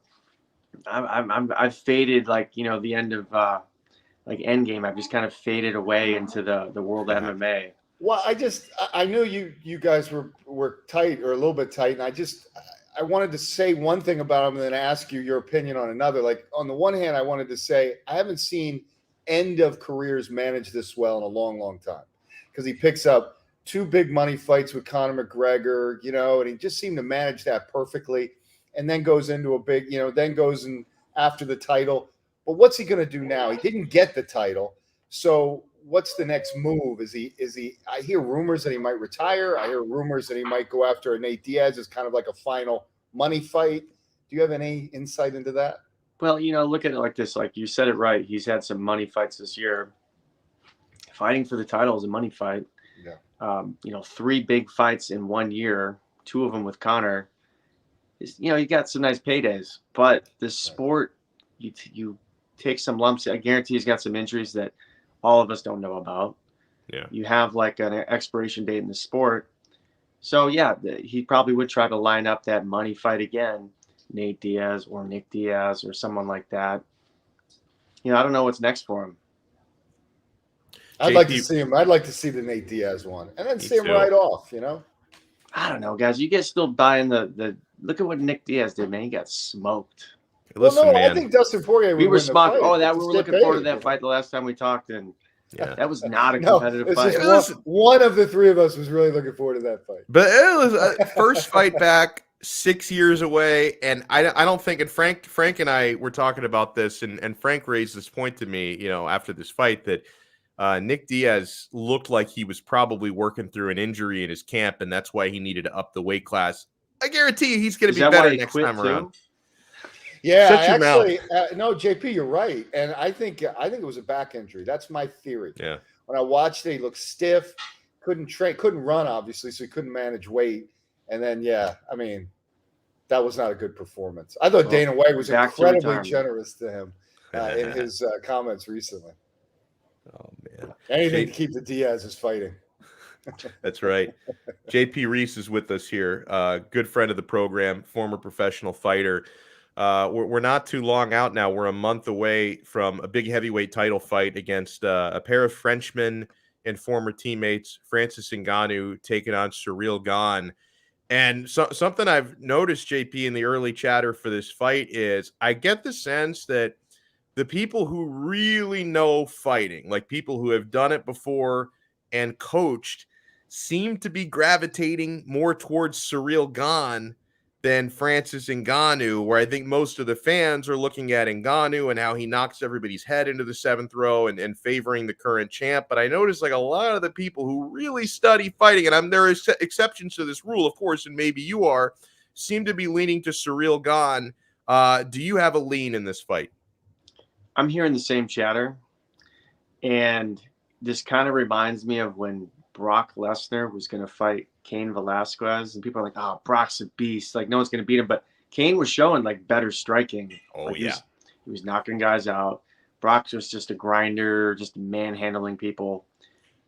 faded, like, the end of like Endgame. I've just kind of faded away into the world of MMA. Well, I knew you guys were tight, or a little bit tight, and I wanted to say one thing about him and then ask you your opinion on another. Like, on the one hand, I wanted to say I haven't seen end of careers managed this well in a long, long time, because he picks up 2 big money fights with Conor McGregor, and he just seemed to manage that perfectly, and then goes into a big, then goes in after the title. But what's he going to do now? He didn't get the title. So what's the next move? Is he, I hear rumors that he might retire. I hear rumors that he might go after Nate Diaz as kind of like a final money fight. Do you have any insight into that? Well, look at it like this. Like, you said it right. He's had some money fights this year. Fighting for the title is a money fight. Yeah. 3 big fights in 1 year, 2 of them with Conor. You got some nice paydays, but the sport, you take some lumps. I guarantee he's got some injuries that all of us don't know about. Yeah. You have like an expiration date in the sport. So yeah, he probably would try to line up that money fight again, Nate Diaz or Nick Diaz or someone like that. I don't know what's next for him. I'd like to see him. I'd like to see the Nate Diaz one, and then see him right off. I don't know, guys. You guys still buying the look at what Nick Diaz did, man. He got smoked. Listen, man. I think Dustin Poirier. We were smart. Oh, we were looking forward to that fight the last time we talked, and that was not a competitive fight. One of the 3 of us was really looking forward to that fight. But it was first fight back, 6 years away, and I don't think. And Frank and I were talking about this, and Frank raised this point to me, after this fight, that Nick Diaz looked like he was probably working through an injury in his camp, and that's why he needed to up the weight class. I guarantee you he's going to be better next time around. Yeah, Shut your mouth. No, JP, you're right, and I think it was a back injury. That's my theory. Yeah. When I watched it, he looked stiff, couldn't run, obviously, so he couldn't manage weight. And then, I mean, that was not a good performance. I thought Dana White was incredibly generous to him in his comments recently. Oh, man. Anything to keep the Diaz's fighting. That's right. JP Reese is with us here. Good friend of the program, former professional fighter. We're not too long out now. We're a month away from a big heavyweight title fight against a pair of Frenchmen and former teammates, Francis Ngannou taking on Ciryl Gane. And something I've noticed, JP, in the early chatter for this fight is I get the sense that the people who really know fighting, like people who have done it before and coached, seem to be gravitating more towards Ciryl Gane than Francis Ngannou, where I think most of the fans are looking at Ngannou and how he knocks everybody's head into the seventh row and favoring the current champ. But I noticed like a lot of the people who really study fighting, and there are exceptions to this rule, of course, and maybe you are, seem to be leaning to Ciryl Gane. Do you have a lean in this fight? I'm hearing the same chatter, and this kind of reminds me of when Brock Lesnar was going to fight Cain Velasquez, and people are like, "Oh, Brock's a beast! Like no one's going to beat him." But Cain was showing like better striking. Oh like, yeah, he was knocking guys out. Brock was just a grinder, just manhandling people.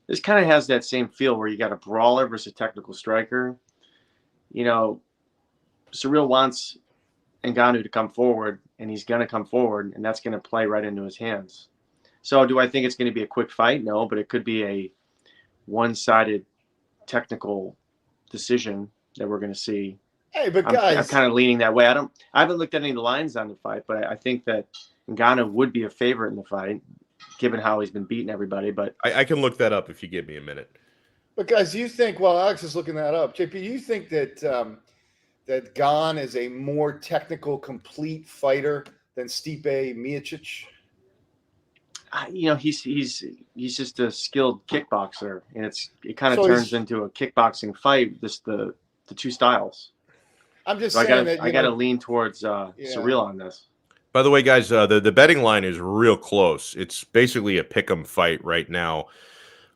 This kind of has that same feel where you got a brawler versus a technical striker. You know, Ciryl wants Ngannou to come forward, and he's going to come forward, and that's going to play right into his hands. So do I think it's going to be a quick fight? No, but it could be a one-sided technical decision that we're going to see. Hey, but guys, I'm kind of leaning that way. I haven't looked at any of the lines on the fight, but I think that Ngannou would be a favorite in the fight, given how he's been beating everybody. But I can look that up if you give me a minute. But guys, do you think? While Alex is looking that up, JP, do you think that that Gane is a more technical, complete fighter than Stipe Miocic? You know, he's just a skilled kickboxer, and it kind of turns into a kickboxing fight. Just the two styles. I'm just saying I got to lean towards Ciryl on this. By the way, guys, the betting line is real close. It's basically a pick'em fight right now.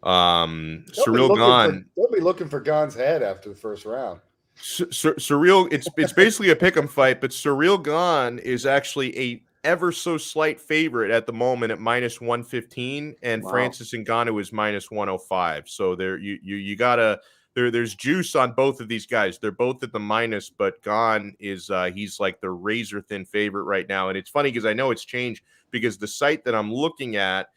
Ciryl Gane. They'll be looking for Gane's head after the first round. Ciryl, it's basically a pick'em fight, but Ciryl Gane is actually a ever so slight favorite at the moment at minus 115, and wow. Francis Ngannou is minus 105. So you gotta there's juice on both of these guys. They're both at the minus, but Gane is he's like the razor thin favorite right now. And it's funny because I know it's changed because the site that I'm looking at,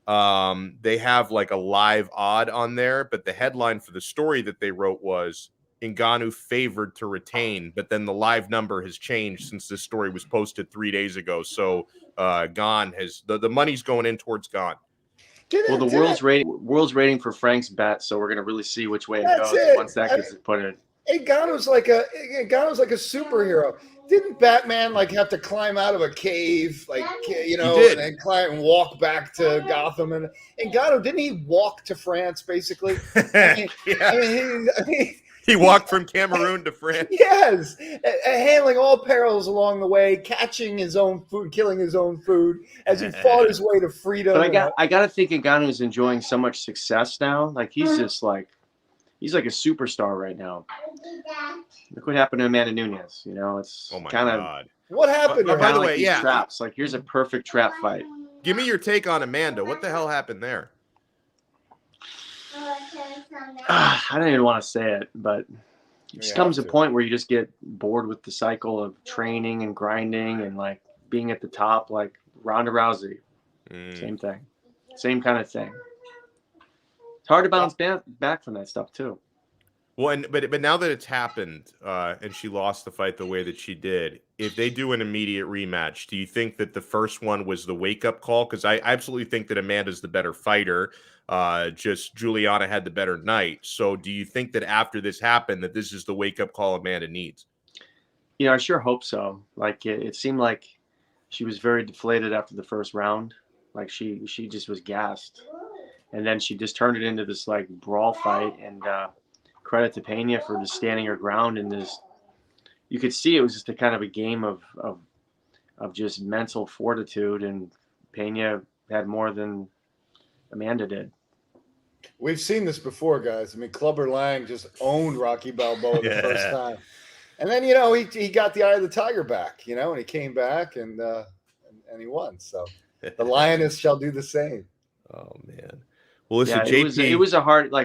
they have like a live odd on there, but the headline for the story that they wrote was Ngannou favored to retain, but then the live number has changed since this story was posted 3 days ago. So Gane has the money's going in towards Gane. Well, the world's rating for Frank's bet, so we're gonna really see which way it goes once that gets put in. Ngannou's like a superhero. Didn't Batman like have to climb out of a cave, like and then climb and walk back to Gotham? And Ngannou, didn't he walk to France basically? I mean, he walked from Cameroon to France. Yes, handling all perils along the way, catching his own food, killing his own food as he fought his way to freedom. But I got to think Ngannou is enjoying so much success now. Like he's just like he's like a superstar right now. Look what happened to Amanda Nunes. You know, it's kind of what happened. By the way, traps. Like here's a perfect trap fight. Give me your take on Amanda. What the hell happened there? I don't even want to say it, but it just comes a point where you just get bored with the cycle of training and grinding and like being at the top, like Ronda Rousey. Same thing, same kind of thing. It's hard to bounce back from that stuff too. Well, but now that it's happened and she lost the fight the way that she did, if they do an immediate rematch, do you think that the first one was the wake-up call? Because I absolutely think that Amanda's the better fighter. Just Juliana had the better night. So do you think that after this happened that this is the wake-up call Amanda needs? You know, I sure hope so. Like it seemed like she was very deflated after the first round. Like she just was gassed. And then she just turned it into this like brawl fight. And credit to Pena for just standing her ground. And this, you could see it was just a kind of a game of just mental fortitude. And Pena had more than Amanda did. We've seen this before, guys. I mean, Clubber Lang just owned Rocky Balboa the first time. And then, he got the eye of the tiger back, and he came back and he won. So the lioness shall do the same. Oh, man. Well, listen, JP. It was a hard, I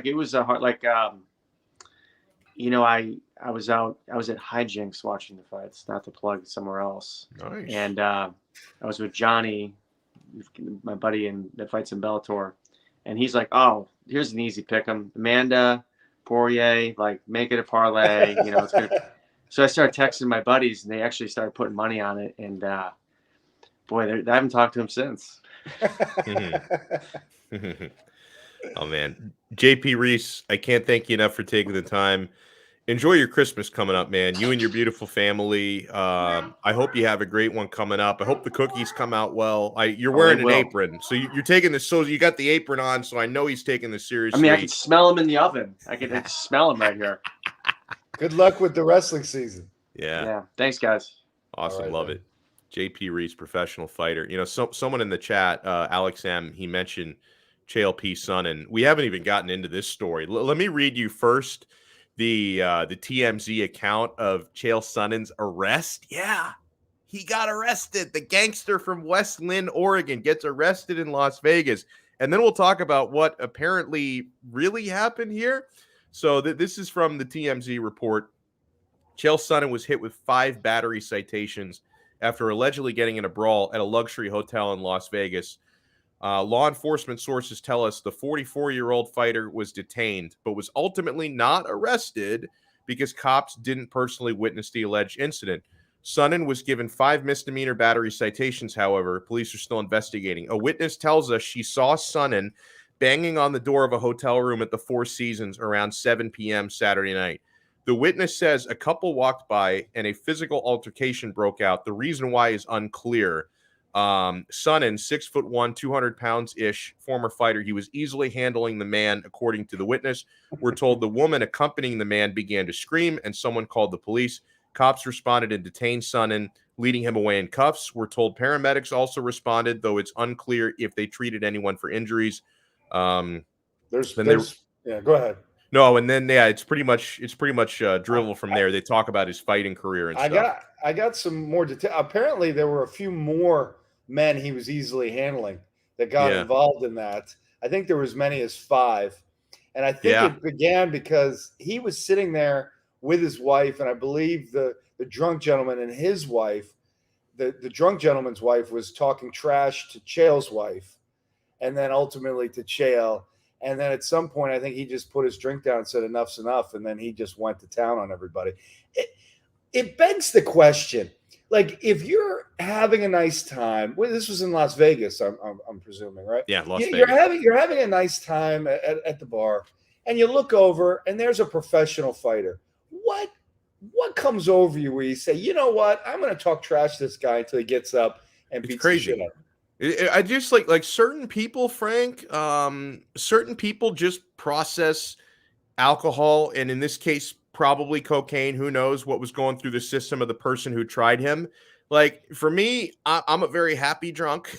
was at Hijinks watching the fights, not to plug somewhere else. Nice. And I was with Johnny, my buddy that fights in Bellator. And he's like, oh, here's an easy pick 'em. Amanda, Poirier, make it a parlay. It's good. So I started texting my buddies, and they actually started putting money on it. And boy, I haven't talked to him since. Oh, man. JP Reese, I can't thank you enough for taking the time. Enjoy your Christmas coming up, man. You and your beautiful family. I hope you have a great one coming up. I hope the cookies come out well. You're wearing an apron, so you're taking this. So you got the apron on, so I know he's taking this seriously. I mean, I can smell him in the oven. I can smell him right here. Good luck with the wrestling season. Yeah. Thanks, guys. Awesome. Right, love it. JP Reese, professional fighter. Someone in the chat, Alex M., he mentioned Chael P. Sonnen. We haven't even gotten into this story. Let me read you first the TMZ account of Chael Sonnen's arrest. Yeah, he got arrested. The gangster from West Lynn, Oregon, gets arrested in Las Vegas. And then we'll talk about what apparently really happened here. So this is from the TMZ report. Chael Sonnen was hit with 5 battery citations after allegedly getting in a brawl at a luxury hotel in Las Vegas. Law enforcement sources tell us the 44-year-old fighter was detained, but was ultimately not arrested because cops didn't personally witness the alleged incident. Sonnen was given 5 misdemeanor battery citations, however. Police are still investigating. A witness tells us she saw Sonnen banging on the door of a hotel room at the Four Seasons around 7 p.m. Saturday night. The witness says a couple walked by and a physical altercation broke out. The reason why is unclear. Sonnen, 6'1", 200 pounds ish, former fighter. He was easily handling the man, according to the witness. We're told the woman accompanying the man began to scream, and someone called the police. Cops responded and detained Sonnen, leading him away in cuffs. We're told paramedics also responded, though it's unclear if they treated anyone for injuries. Yeah, go ahead. No, and then it's pretty much drivel from there. They talk about his fighting career and stuff. I got some more detail. Apparently, there were a few more men he was easily handling that got involved in that. I think there was as many as 5, and I think it began because he was sitting there with his wife, and I believe the drunk gentleman and his wife, the drunk gentleman's wife was talking trash to Chael's wife, and then ultimately to Chael. And then at some point, I think he just put his drink down and said, enough's enough. And then he just went to town on everybody. It begs the question, if you're having a nice time, this was in Las Vegas, I'm presuming, right? Yeah, Las Vegas. You're having a nice time at the bar, and you look over, and there's a professional fighter. What comes over you where you say, you know what, I'm going to talk trash to this guy until he gets up and beats the shit out of him? I just like certain people, Frank, certain people just process alcohol, and in this case, probably cocaine. Who knows what was going through the system of the person who tried him. For me, I'm a very happy drunk,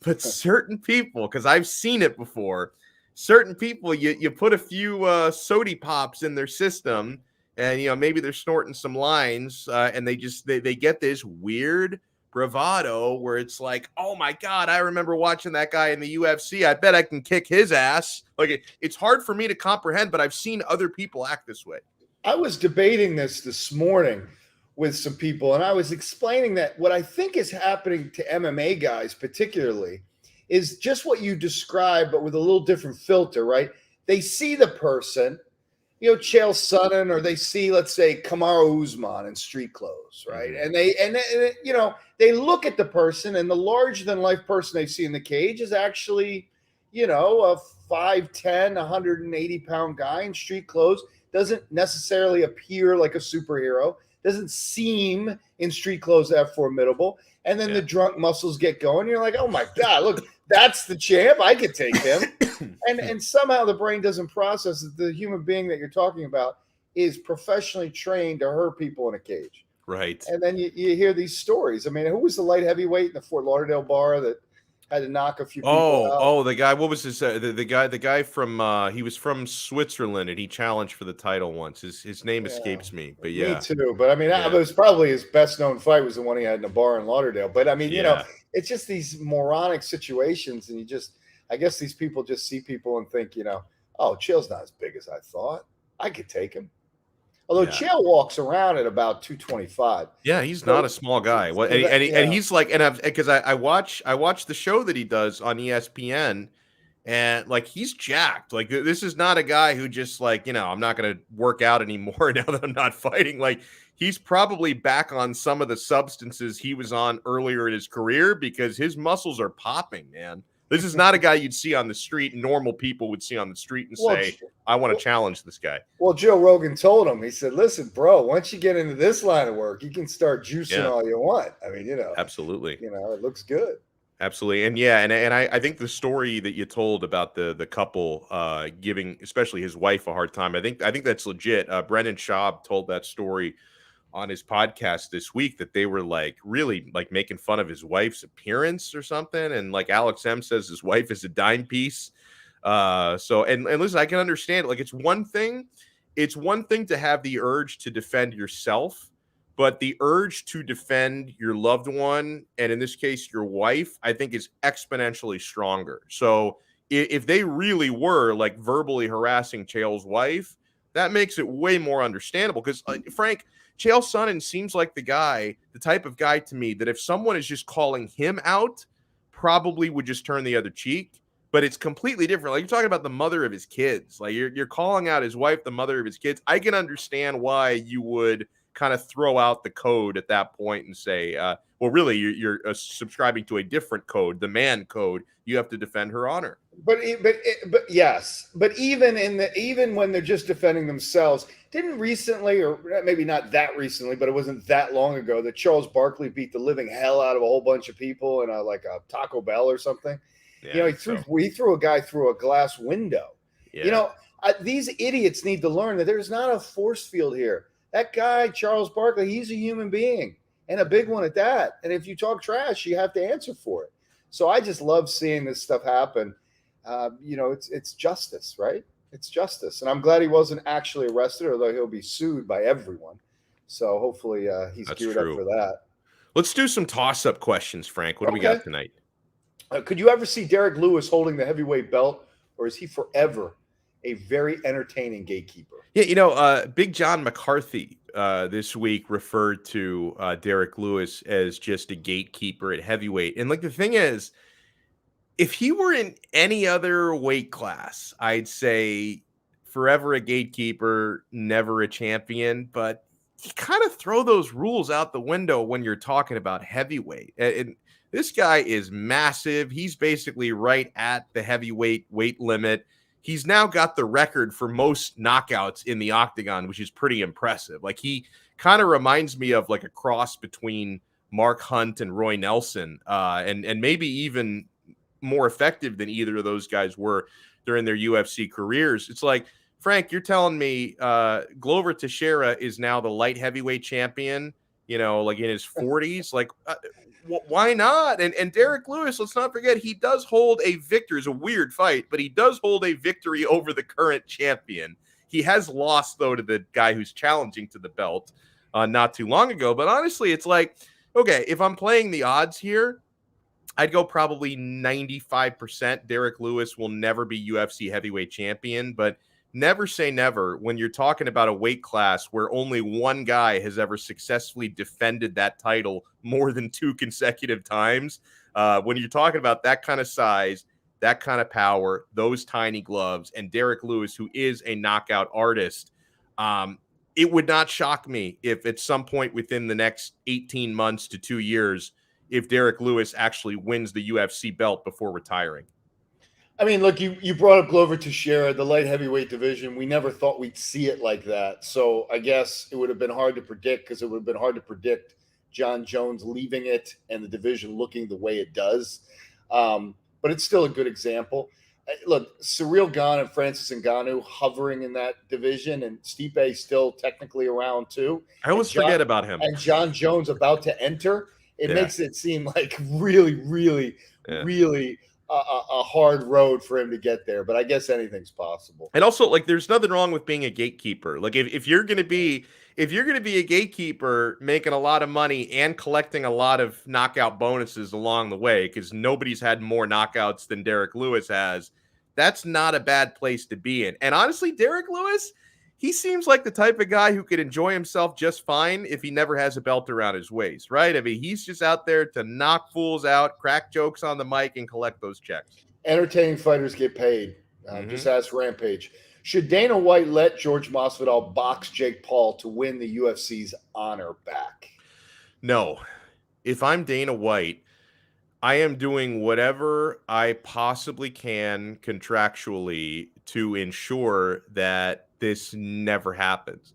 but certain people, because I've seen it before, certain people, you put a few sody pops in their system, and maybe they're snorting some lines, and they get this weird bravado where it's like, oh my God, I remember watching that guy in the UFC. I bet I can kick his ass. It's hard for me to comprehend, but I've seen other people act this way. I was debating this morning with some people, and I was explaining that what I think is happening to MMA guys particularly is just what you described, but with a little different filter, right? They see the person, Chael Sonnen, or they see, let's say, Kamaru Usman in street clothes, right? And they look at the person, and the larger-than-life person they see in the cage is actually, a 5'10", 180-pound guy in street clothes. Doesn't necessarily appear like a superhero. Doesn't seem in street clothes that formidable. And then the drunk muscles get going. You're like, oh, my God, look, that's the champ. I could take him. and somehow the brain doesn't process that the human being that you're talking about is professionally trained to hurt people in a cage. Right. And then you hear these stories. I mean, who was the light heavyweight in the Fort Lauderdale bar that had to knock a few people out? Oh, the guy. What was his? The guy from. He was from Switzerland, and he challenged for the title once. His name escapes me, but yeah, me too. But I mean, Yeah. it was probably his best known fight was the one he had in a bar in Lauderdale. But I mean, you know, Yeah. it's just these moronic situations, and I guess these people just see people and think, you know, oh, Chael's not as big as I thought. I could take him. Although Yeah. Chael walks around at about 225. Yeah, he's not a small guy. What so that- and yeah. he's like, and because I watch the show that he does on ESPN, and like he's jacked. Like this is not a guy who just like, you know, I'm not going to work out anymore now that I'm not fighting. Like he's probably back on some of the substances he was on earlier in his career because his muscles are popping, man. This is not a guy you'd see on the street. Normal people would see on the street and say, I want to challenge this guy. Well, Joe Rogan told him, he said, listen, bro, once you get into this line of work, you can start juicing all you want. I mean, you know, absolutely. You know, it looks good. Absolutely. And yeah, and I think the story that you told about the couple giving especially his wife a hard time, I think that's legit. Brendan Schaub told that story on his podcast this week that they were like really like making fun of his wife's appearance or something. And like Alex M says his wife is a dime piece. So and listen, I can understand it. Like it's one thing to have the urge to defend yourself, but the urge to defend your loved one, and in this case, your wife, I think is exponentially stronger. So if they really were like verbally harassing Chael's wife, that makes it way more understandable. Because Frank, Chael Sonnen seems like the type of guy to me that if someone is just calling him out, probably would just turn the other cheek. But it's completely different. Like you're talking about the mother of his kids. Like you're calling out his wife, the mother of his kids. I can understand why you would kind of throw out the code at that point and say, well, really, you're subscribing to a different code, the man code. You have to defend her honor. But yes, but even when they're just defending themselves, didn't recently, or maybe not that recently, but it wasn't that long ago, that Charles Barkley beat the living hell out of a whole bunch of people in a Taco Bell or something. Yeah, you know, he threw a guy through a glass window. Yeah. You know, these idiots need to learn that there's not a force field here. That guy, Charles Barkley, he's a human being and a big one at that. And if you talk trash, you have to answer for it. So I just love seeing this stuff happen. You know, it's justice, right? It's justice. And I'm glad he wasn't actually arrested, although he'll be sued by everyone. So hopefully he's geared up for that. Let's do some toss-up questions, Frank. What do we got tonight? Could you ever see Derrick Lewis holding the heavyweight belt, or is he forever a very entertaining gatekeeper? Yeah, you know, Big John McCarthy this week referred to Derrick Lewis as just a gatekeeper at heavyweight. And like the thing is, if he were in any other weight class, I'd say forever a gatekeeper, never a champion. But you kind of throw those rules out the window when you're talking about heavyweight. And this guy is massive. He's basically right at the heavyweight weight limit. He's now got the record for most knockouts in the octagon, which is pretty impressive. Like he kind of reminds me of like a cross between Mark Hunt and Roy Nelson, and maybe even more effective than either of those guys were during their UFC careers. It's like, Frank, you're telling me Glover Teixeira is now the light heavyweight champion, you know, like in his 40s? Like, why not? And Derrick Lewis, let's not forget, he does hold a victory. It's a weird fight, but he does hold a victory over the current champion. He has lost, though, to the guy who's challenging to the belt not too long ago. But honestly, it's like, okay, if I'm playing the odds here, I'd go probably 95% Derrick Lewis will never be UFC heavyweight champion, but never say never when you're talking about a weight class where only one guy has ever successfully defended that title more than 2 consecutive times. When you're talking about that kind of size, that kind of power, those tiny gloves, and Derrick Lewis, who is a knockout artist, it would not shock me if at some point within the next 18 months to 2 years, if Derrick Lewis actually wins the UFC belt before retiring. I mean, look, you brought up Glover Teixeira, the light heavyweight division. We never thought we'd see it like that. So I guess it would have been hard to predict, because it would have been hard to predict John Jones leaving it and the division looking the way it does. But it's still a good example. look, Cyril Gane and Francis Ngannou hovering in that division, and Stipe still technically around too. I always forget about him. And John Jones about to enter. It makes it seem like really, really, really a hard road for him to get there. But I guess anything's possible. And also, like, there's nothing wrong with being a gatekeeper. Like, if you're gonna be a gatekeeper, making a lot of money and collecting a lot of knockout bonuses along the way, because nobody's had more knockouts than Derrick Lewis has, that's not a bad place to be in. And honestly, Derrick Lewis, he seems like the type of guy who could enjoy himself just fine if he never has a belt around his waist, right? I mean, he's just out there to knock fools out, crack jokes on the mic, and collect those checks. Entertaining fighters get paid. Just ask Rampage. Should Dana White let George Masvidal box Jake Paul to win the UFC's honor back? No. If I'm Dana White, I am doing whatever I possibly can contractually to ensure that this never happens.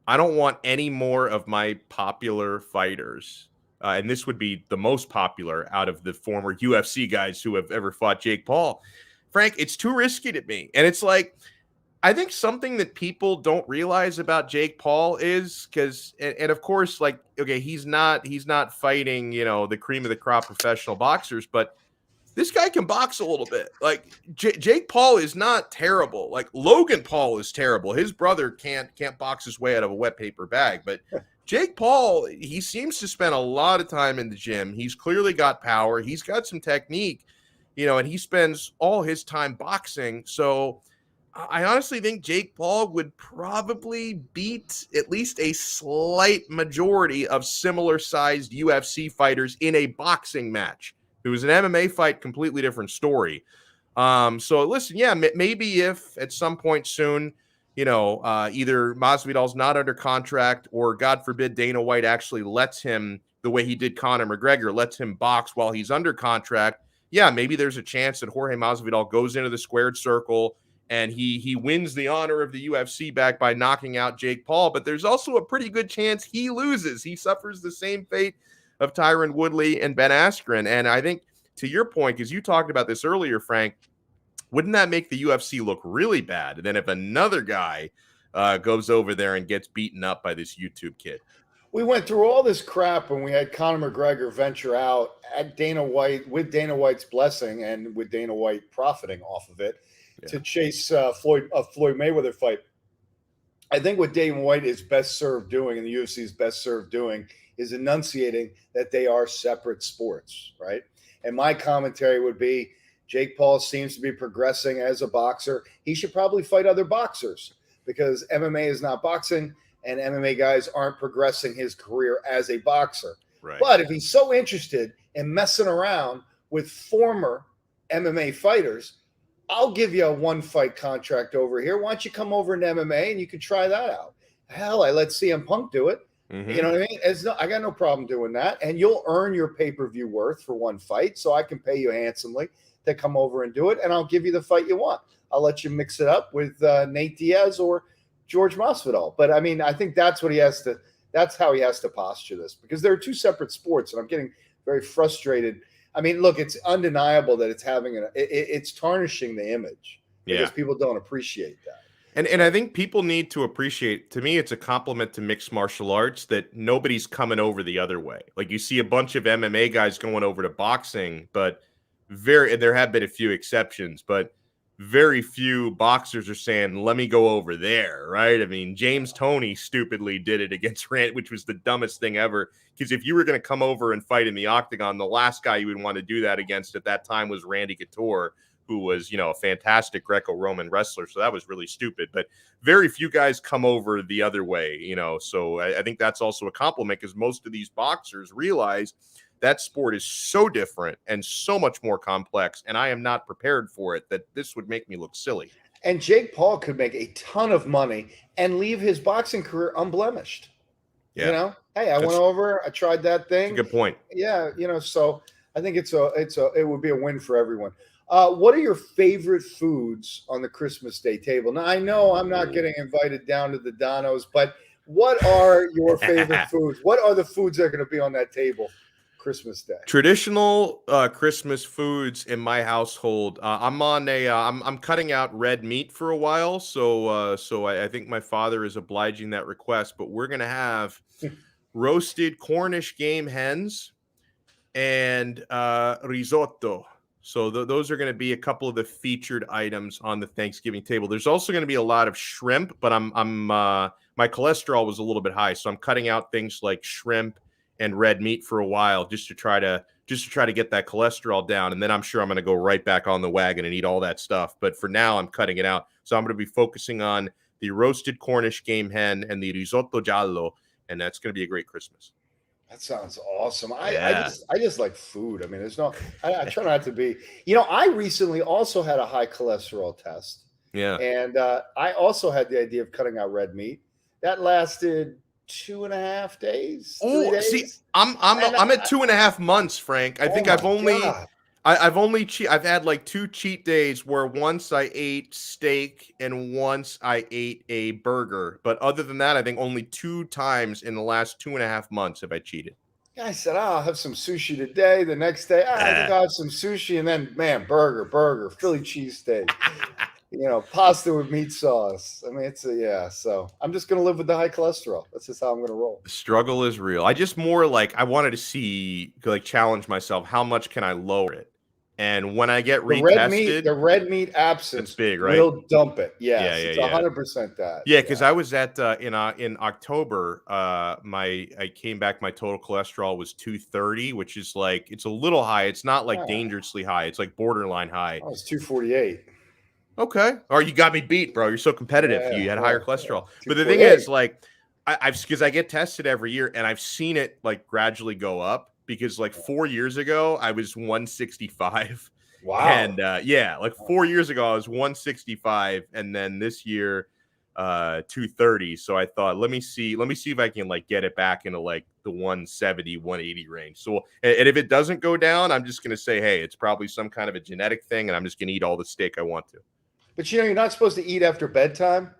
I don't want any more of my popular fighters, and this would be the most popular out of the former UFC guys who have ever fought Jake Paul. Frank, it's too risky to me. And it's like, I think something that people don't realize about Jake Paul is because, and of course, like, okay, he's not fighting, the cream of the crop professional boxers, but this guy can box a little bit. Like, Jake Paul is not terrible. Like, Logan Paul is terrible. His brother can't box his way out of a wet paper bag. But Jake Paul, he seems to spend a lot of time in the gym. He's clearly got power. He's got some technique, and he spends all his time boxing. So I honestly think Jake Paul would probably beat at least a slight majority of similar-sized UFC fighters in a boxing match. It was an MMA fight, completely different story. So listen, maybe if at some point soon, either Masvidal's not under contract or, God forbid, Dana White actually lets him, the way he did Conor McGregor, lets him box while he's under contract. Yeah, maybe there's a chance that Jorge Masvidal goes into the squared circle and he wins the honor of the UFC back by knocking out Jake Paul. But there's also a pretty good chance he loses. He suffers the same fate of Tyron Woodley and Ben Askren. And I think, to your point, because you talked about this earlier, Frank, wouldn't that make the UFC look really bad? And then if another guy goes over there and gets beaten up by this YouTube kid? We went through all this crap when we had Conor McGregor venture out at Dana White, with Dana White's blessing and with Dana White profiting off of it, to chase Floyd Mayweather fight. I think what Dana White is best served doing, and the UFC is best served doing, is enunciating that they are separate sports, right? And my commentary would be, Jake Paul seems to be progressing as a boxer. He should probably fight other boxers, because MMA is not boxing, and MMA guys aren't progressing his career as a boxer. Right. But if he's so interested in messing around with former MMA fighters, I'll give you a one-fight contract over here. Why don't you come over into MMA and you can try that out? Hell, I let CM Punk do it. Mm-hmm. You know what I mean? I got no problem doing that. And you'll earn your pay-per-view worth for one fight, so I can pay you handsomely to come over and do it, and I'll give you the fight you want. I'll let you mix it up with Nate Diaz or George Masvidal. But, I mean, I think that's how he has to posture this, because there are two separate sports, and I'm getting very frustrated. I mean, look, it's undeniable that it's tarnishing the image because people don't appreciate that. And I think people need to appreciate, to me, it's a compliment to mixed martial arts that nobody's coming over the other way. Like, you see a bunch of MMA guys going over to boxing, but there have been a few exceptions, but very few boxers are saying, let me go over there, right? I mean, James Toney stupidly did it against Rand, which was the dumbest thing ever. Because if you were going to come over and fight in the octagon, the last guy you would want to do that against at that time was Randy Couture, who was, a fantastic Greco-Roman wrestler. So that was really stupid. But very few guys come over the other way, So I think that's also a compliment, because most of these boxers realize that sport is so different and so much more complex, and I am not prepared for it, that this would make me look silly. And Jake Paul could make a ton of money and leave his boxing career unblemished. Yeah. Hey, I went over, I tried that thing. Good point. Yeah, so I think it would be a win for everyone. What are your favorite foods on the Christmas Day table? Now, I know I'm not getting invited down to the Donnos, but what are your favorite foods? What are the foods that are going to be on that table? Christmas Day? Traditional Christmas foods in my household. I'm cutting out red meat for a while, so I think my father is obliging that request. But we're gonna have roasted Cornish game hens and risotto. So those are going to be a couple of the featured items on the Thanksgiving table. There's also going to be a lot of shrimp, but my cholesterol was a little bit high, so I'm cutting out things like shrimp and red meat for a while just to try to get that cholesterol down. And then I'm sure I'm going to go right back on the wagon and eat all that stuff. But for now, I'm cutting it out. So I'm going to be focusing on the roasted Cornish game hen and the risotto giallo, and that's going to be a great Christmas. That sounds awesome. Yeah. I just like food. I mean, I try not to be, I recently also had a high cholesterol test. Yeah. And I also had the idea of cutting out red meat. That lasted 2.5 days. Oh, 3 days. see, I'm at 2.5 months, Frank. I think I've had like 2 cheat days where once I ate steak and once I ate a burger. But other than that, I think only 2 times in the last 2.5 months have I cheated. I said, I'll have some sushi today. The next day, I think I'll have some sushi. And then, man, burger, Philly cheesesteak, pasta with meat sauce. I mean, so I'm just going to live with the high cholesterol. That's just how I'm going to roll. The struggle is real. I just more like I wanted to see, like, challenge myself. How much can I lower it? And when I get retested, the red meat absence, it's big, right? Will dump it. Yes, Yeah, it's 100% that. Yeah, because I was at in October. I came back. My total cholesterol was 230, which is like it's a little high. It's not like dangerously high. It's like borderline high. Oh, it's 248. Okay, or you got me beat, bro. You're so competitive. Yeah, you had higher cholesterol. But the 248. thing is, like, because I get tested every year, and I've seen it like gradually go up. Because like 4 years ago, I was 165. Wow. And like 4 years ago, I was 165. And then this year, 230. So I thought, let me see if I can like get it back into like the 170, 180 range. So, and if it doesn't go down, I'm just going to say, hey, it's probably some kind of a genetic thing. And I'm just going to eat all the steak I want to. But you're not supposed to eat after bedtime.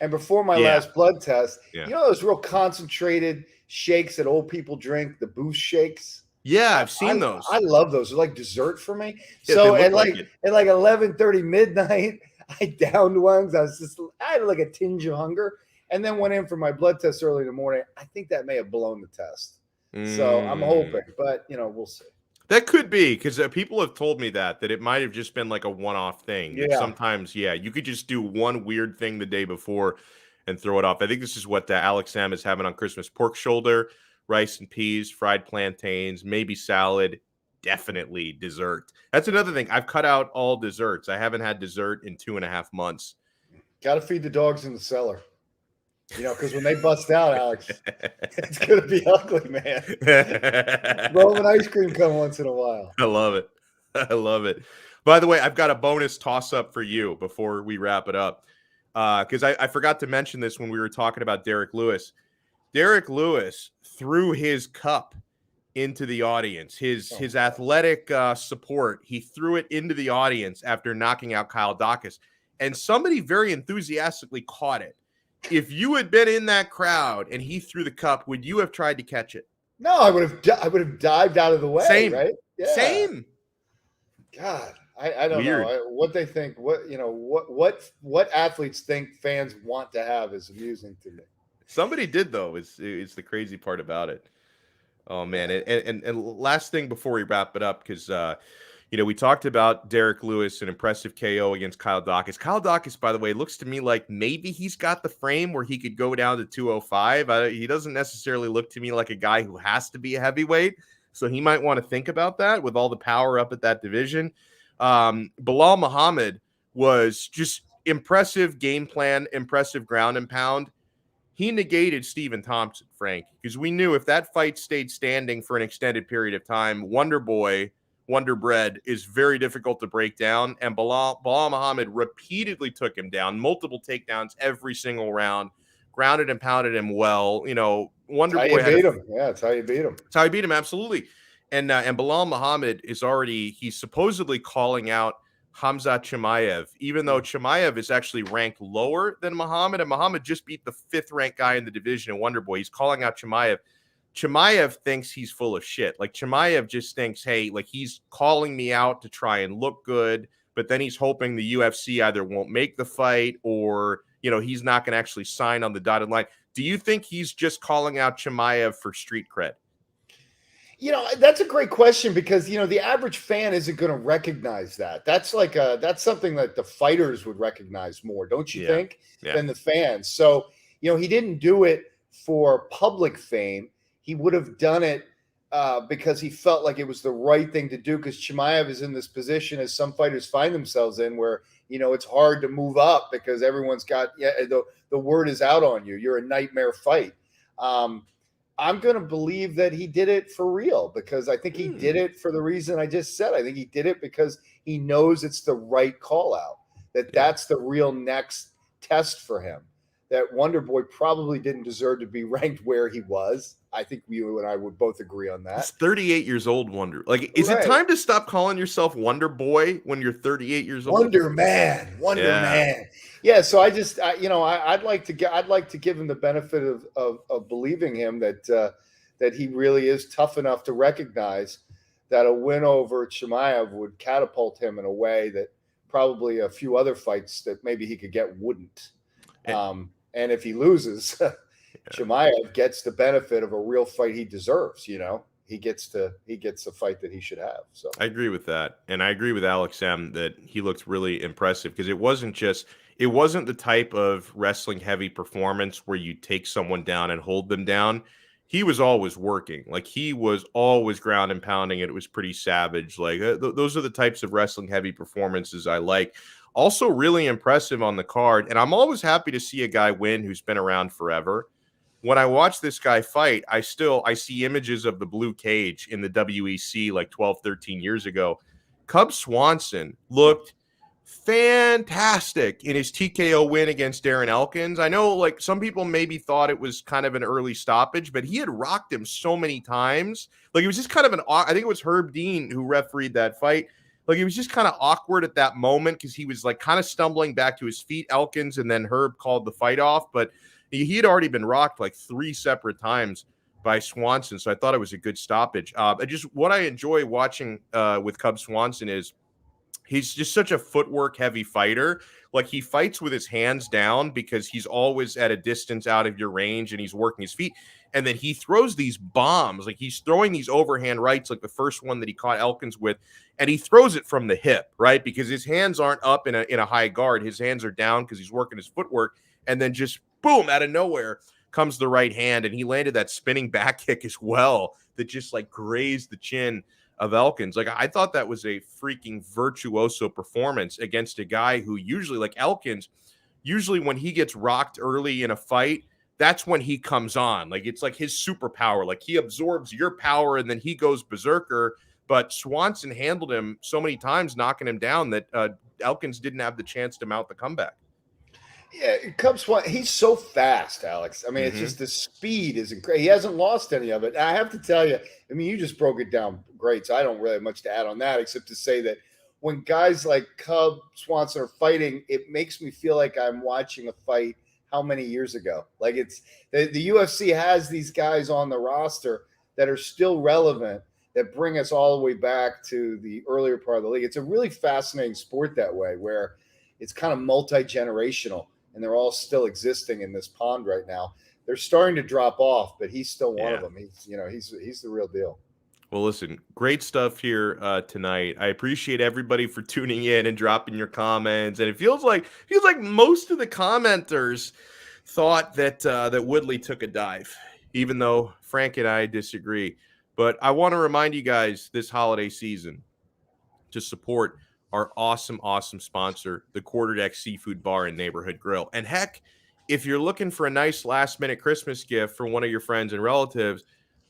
And before my last blood test, those real concentrated shakes that old people drink, the Boost shakes. Yeah, I've seen those. I love those. They're like dessert for me. So at like 11:30 midnight, I downed ones. I had like a tinge of hunger, and then went in for my blood test early in the morning. I think that may have blown the test. So I'm hoping, but we'll see. That could be because people have told me that it might have just been like a one-off thing. Yeah. Sometimes, you could just do one weird thing the day before and throw it off. I think this is what Alex Sam is having on Christmas: pork shoulder, rice and peas, fried plantains, maybe salad, definitely dessert. That's another thing. I've cut out all desserts. I haven't had dessert in 2.5 months. Got to feed the dogs in the cellar. Because when they bust out, Alex, it's going to be ugly, man. Roll an ice cream cone once in a while. I love it. I love it. By the way, I've got a bonus toss-up for you before we wrap it up. Because I forgot to mention this when we were talking about Derrick Lewis. Derrick Lewis threw his cup into the audience. His athletic support, he threw it into the audience after knocking out Kyle Dawkins. And somebody very enthusiastically caught it. If you had been in that crowd and he threw the cup, would you have tried to catch it? No, I would have dived out of the way. Same, right? Yeah. Same. God, I don't know what they think. What athletes think fans want to have is amusing to me. Somebody did though. It's the crazy part about it. Oh man, and last thing before we wrap it up, because we talked about Derrick Lewis, an impressive KO against Kyle Dawkins. Kyle Dawkins, by the way, looks to me like maybe he's got the frame where he could go down to 205. He doesn't necessarily look to me like a guy who has to be a heavyweight, so he might want to think about that with all the power up at that division. Bilal Muhammad was just impressive game plan, impressive ground and pound. He negated Stephen Thompson, Frank, because we knew if that fight stayed standing for an extended period of time, Wonder Bread is very difficult to break down. And Bilal Muhammad repeatedly took him down, multiple takedowns every single round, grounded and pounded him well. Wonder Boy beat him. Yeah, it's how you beat him. It's how you beat him, absolutely. And Bilal Muhammad he's supposedly calling out Hamza Chimaev, even though Chimaev is actually ranked lower than Muhammad, and Muhammad just beat the 5th ranked guy in the division in Wonder Boy. He's calling out Chimaev. Chimaev thinks he's full of shit. Like Chimaev just thinks, hey, like he's calling me out to try and look good, but then he's hoping the UFC either won't make the fight or, you know, he's not going to actually sign on the dotted line. Do you think he's just calling out Chimaev for street cred? You know, that's a great question because, you know, the average fan isn't going to recognize that. That's like that's something that the fighters would recognize more, don't you think, than the fans? So, you know, he didn't do it for public fame. He would have done it because he felt like it was the right thing to do, because Chimaev is in this position, as some fighters find themselves in, where, you know, it's hard to move up because everyone's got, the word is out on you. You're a nightmare fight. I'm going to believe that he did it for real, because I think he did it for the reason I just said. I think he did it because he knows it's the right call out, that's the real next test for him. That Wonder Boy probably didn't deserve to be ranked where he was. I think you and I would both agree on that. He's 38 years old, Wonder. Like, is it time to stop calling yourself Wonder Boy when you're 38 years old? Wonder Man. Yeah. So I just, I'd like to give him the benefit of believing him that he really is tough enough to recognize that a win over Chimaev would catapult him in a way that probably a few other fights that maybe he could get wouldn't. And if he loses, Chimaev gets the benefit of a real fight he deserves. You know, he gets a fight that he should have. So I agree with that, and I agree with Alex M that he looked really impressive, because it wasn't the type of wrestling heavy performance where you take someone down and hold them down. He was always working, like he was always ground and pounding it. It was pretty savage. Like those are the types of wrestling heavy performances I like. Also really impressive on the card, and I'm always happy to see a guy win who's been around forever. When I watch this guy fight, I see images of the blue cage in the WEC like 12, 13 years ago. Cub Swanson looked fantastic in his TKO win against Darren Elkins. I know like some people maybe thought it was kind of an early stoppage, but he had rocked him so many times. Like it was just kind of I think it was Herb Dean who refereed that fight. Like, it was just kind of awkward at that moment because he was, like, kind of stumbling back to his feet, Elkins, and then Herb called the fight off. But he had already been rocked, like, 3 separate times by Swanson, so I thought it was a good stoppage. What I enjoy watching with Cub Swanson is he's just such a footwork-heavy fighter. Like, he fights with his hands down because he's always at a distance out of your range, and he's working his feet. And then he throws these bombs, like he's throwing these overhand rights, like the first one that he caught Elkins with, and he throws it from the hip, right? Because his hands aren't up in a high guard. His hands are down because he's working his footwork. And then just boom, out of nowhere comes the right hand. And he landed that spinning back kick as well that just like grazed the chin of Elkins. Like, I thought that was a freaking virtuoso performance against a guy who usually, like Elkins, usually when he gets rocked early in a fight, that's when he comes on. Like, it's like his superpower. Like, he absorbs your power and then he goes berserker. But Swanson handled him so many times, knocking him down, that Elkins didn't have the chance to mount the comeback. Yeah, Cub Swanson, he's so fast, Alex. I mean, it's just the speed isn't great. He hasn't lost any of it. I have to tell you, I mean, you just broke it down great, so I don't really have much to add on that, except to say that when guys like Cub Swanson are fighting, it makes me feel like I'm watching a fight how many years ago? Like, it's the UFC has these guys on the roster that are still relevant, that bring us all the way back to the earlier part of the league. It's a really fascinating sport that way, where it's kind of multi-generational and they're all still existing in this pond right now. They're starting to drop off, but he's still one of them. He's the real deal. Well, listen, great stuff here tonight. I appreciate everybody for tuning in and dropping your comments. And it feels like most of the commenters thought that Woodley took a dive, even though Frank and I disagree. But I want to remind you guys this holiday season to support our awesome sponsor, the Quarterdeck Seafood Bar and Neighborhood Grill. And heck, if you're looking for a nice last-minute Christmas gift for one of your friends and relatives,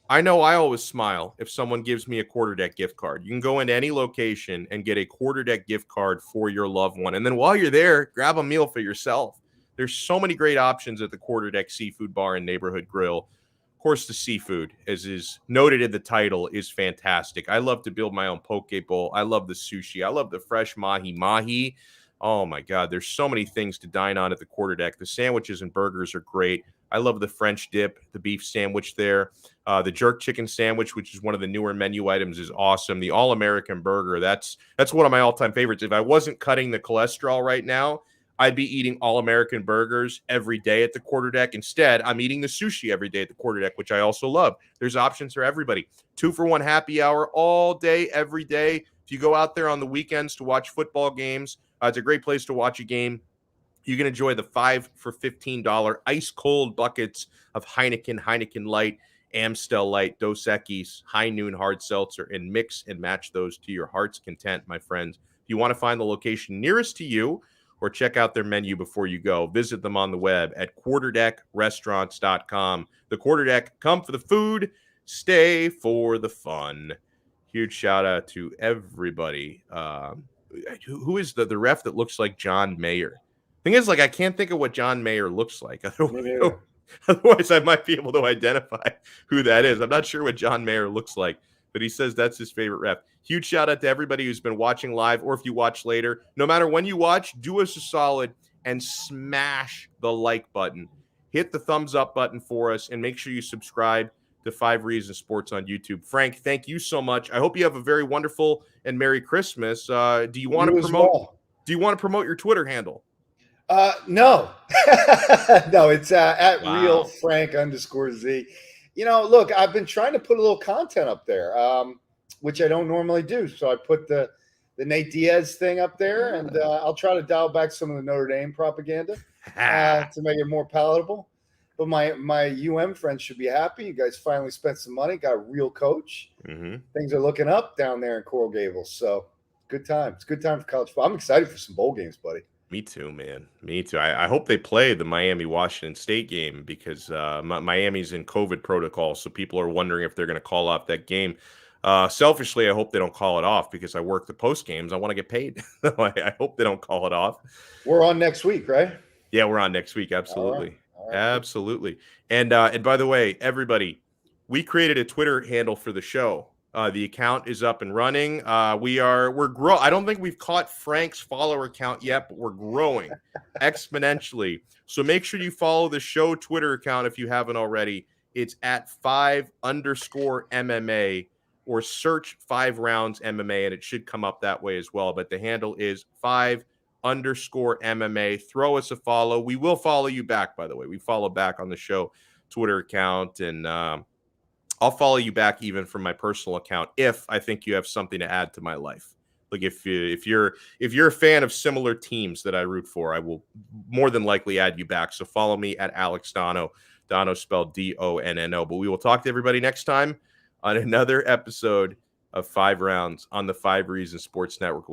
I know I always smile if someone gives me a Quarterdeck gift card. You can go into any location and get a Quarterdeck gift card for your loved one. And then while you're there, grab a meal for yourself. There's so many great options at the Quarterdeck Seafood Bar and Neighborhood Grill. Of course, the seafood, as is noted in the title, is fantastic. I love to build my own poke bowl. I love the sushi. I love the fresh mahi-mahi. Oh my God, there's so many things to dine on at the Quarterdeck. The sandwiches and burgers are great. I love the French dip, the beef sandwich there. The jerk chicken sandwich, which is one of the newer menu items, is awesome. The All-American burger, that's one of my all-time favorites. If I wasn't cutting the cholesterol right now, I'd be eating All-American burgers every day at the Quarterdeck. Instead, I'm eating the sushi every day at the Quarterdeck, which I also love. There's options for everybody. 2-for-1 happy hour all day, every day. If you go out there on the weekends to watch football games, it's a great place to watch a game. You can enjoy the 5 for $15 ice cold buckets of Heineken Light, Amstel Light, Dos Equis, High Noon Hard Seltzer, and mix and match those to your heart's content, my friends. If you want to find the location nearest to you or check out their menu before you go, visit them on the web at quarterdeckrestaurants.com. The Quarterdeck, come for the food, stay for the fun. Huge shout out to everybody. Who is the ref that looks like John Mayer? Thing is, like, I can't think of what John Mayer looks like. Otherwise, I might be able to identify who that is. I'm not sure what John Mayer looks like, but he says that's his favorite ref. Huge shout out to everybody who's been watching live, or if you watch later. No matter when you watch, do us a solid and smash the like button. Hit the thumbs up button for us, and make sure you subscribe to 5 Reasons Sports on YouTube. Frank, thank you so much. I hope you have a very wonderful and Merry Christmas. Do you want to promote? Do you want to promote your Twitter handle? No, no, it's at real Frank _Z. You know, look, I've been trying to put a little content up there, which I don't normally do. So I put the Nate Diaz thing up there, and I'll try to dial back some of the Notre Dame propaganda to make it more palatable. But my UM friends should be happy. You guys finally spent some money, got a real coach. Mm-hmm. Things are looking up down there in Coral Gables. So good time. It's a good time for college football. I'm excited for some bowl games, buddy. Me too, man. Me too. I hope they play the Miami-Washington State game because Miami's in COVID protocol, so people are wondering if they're going to call off that game. Selfishly, I hope they don't call it off because I work the post games. I want to get paid. I hope they don't call it off. We're on next week, right? Yeah, we're on next week. Absolutely. All right. Absolutely. And by the way, everybody, we created a Twitter handle for the show. The account is up and running. We're growing. I don't think we've caught Frank's follower count yet, but we're growing exponentially. So make sure you follow the show Twitter account if you haven't already. It's at 5_MMA, or search 5 Rounds MMA, and it should come up that way as well. But the handle is 5_MMA. Throw us a follow. We will follow you back, by the way. We follow back on the show Twitter account, and I'll follow you back even from my personal account if I think you have something to add to my life. Like if you're a fan of similar teams that I root for, I will more than likely add you back. So follow me at Alex Donno. Donno spelled Donno. But we will talk to everybody next time on another episode of 5 Rounds on the 5 Reasons Sports Network.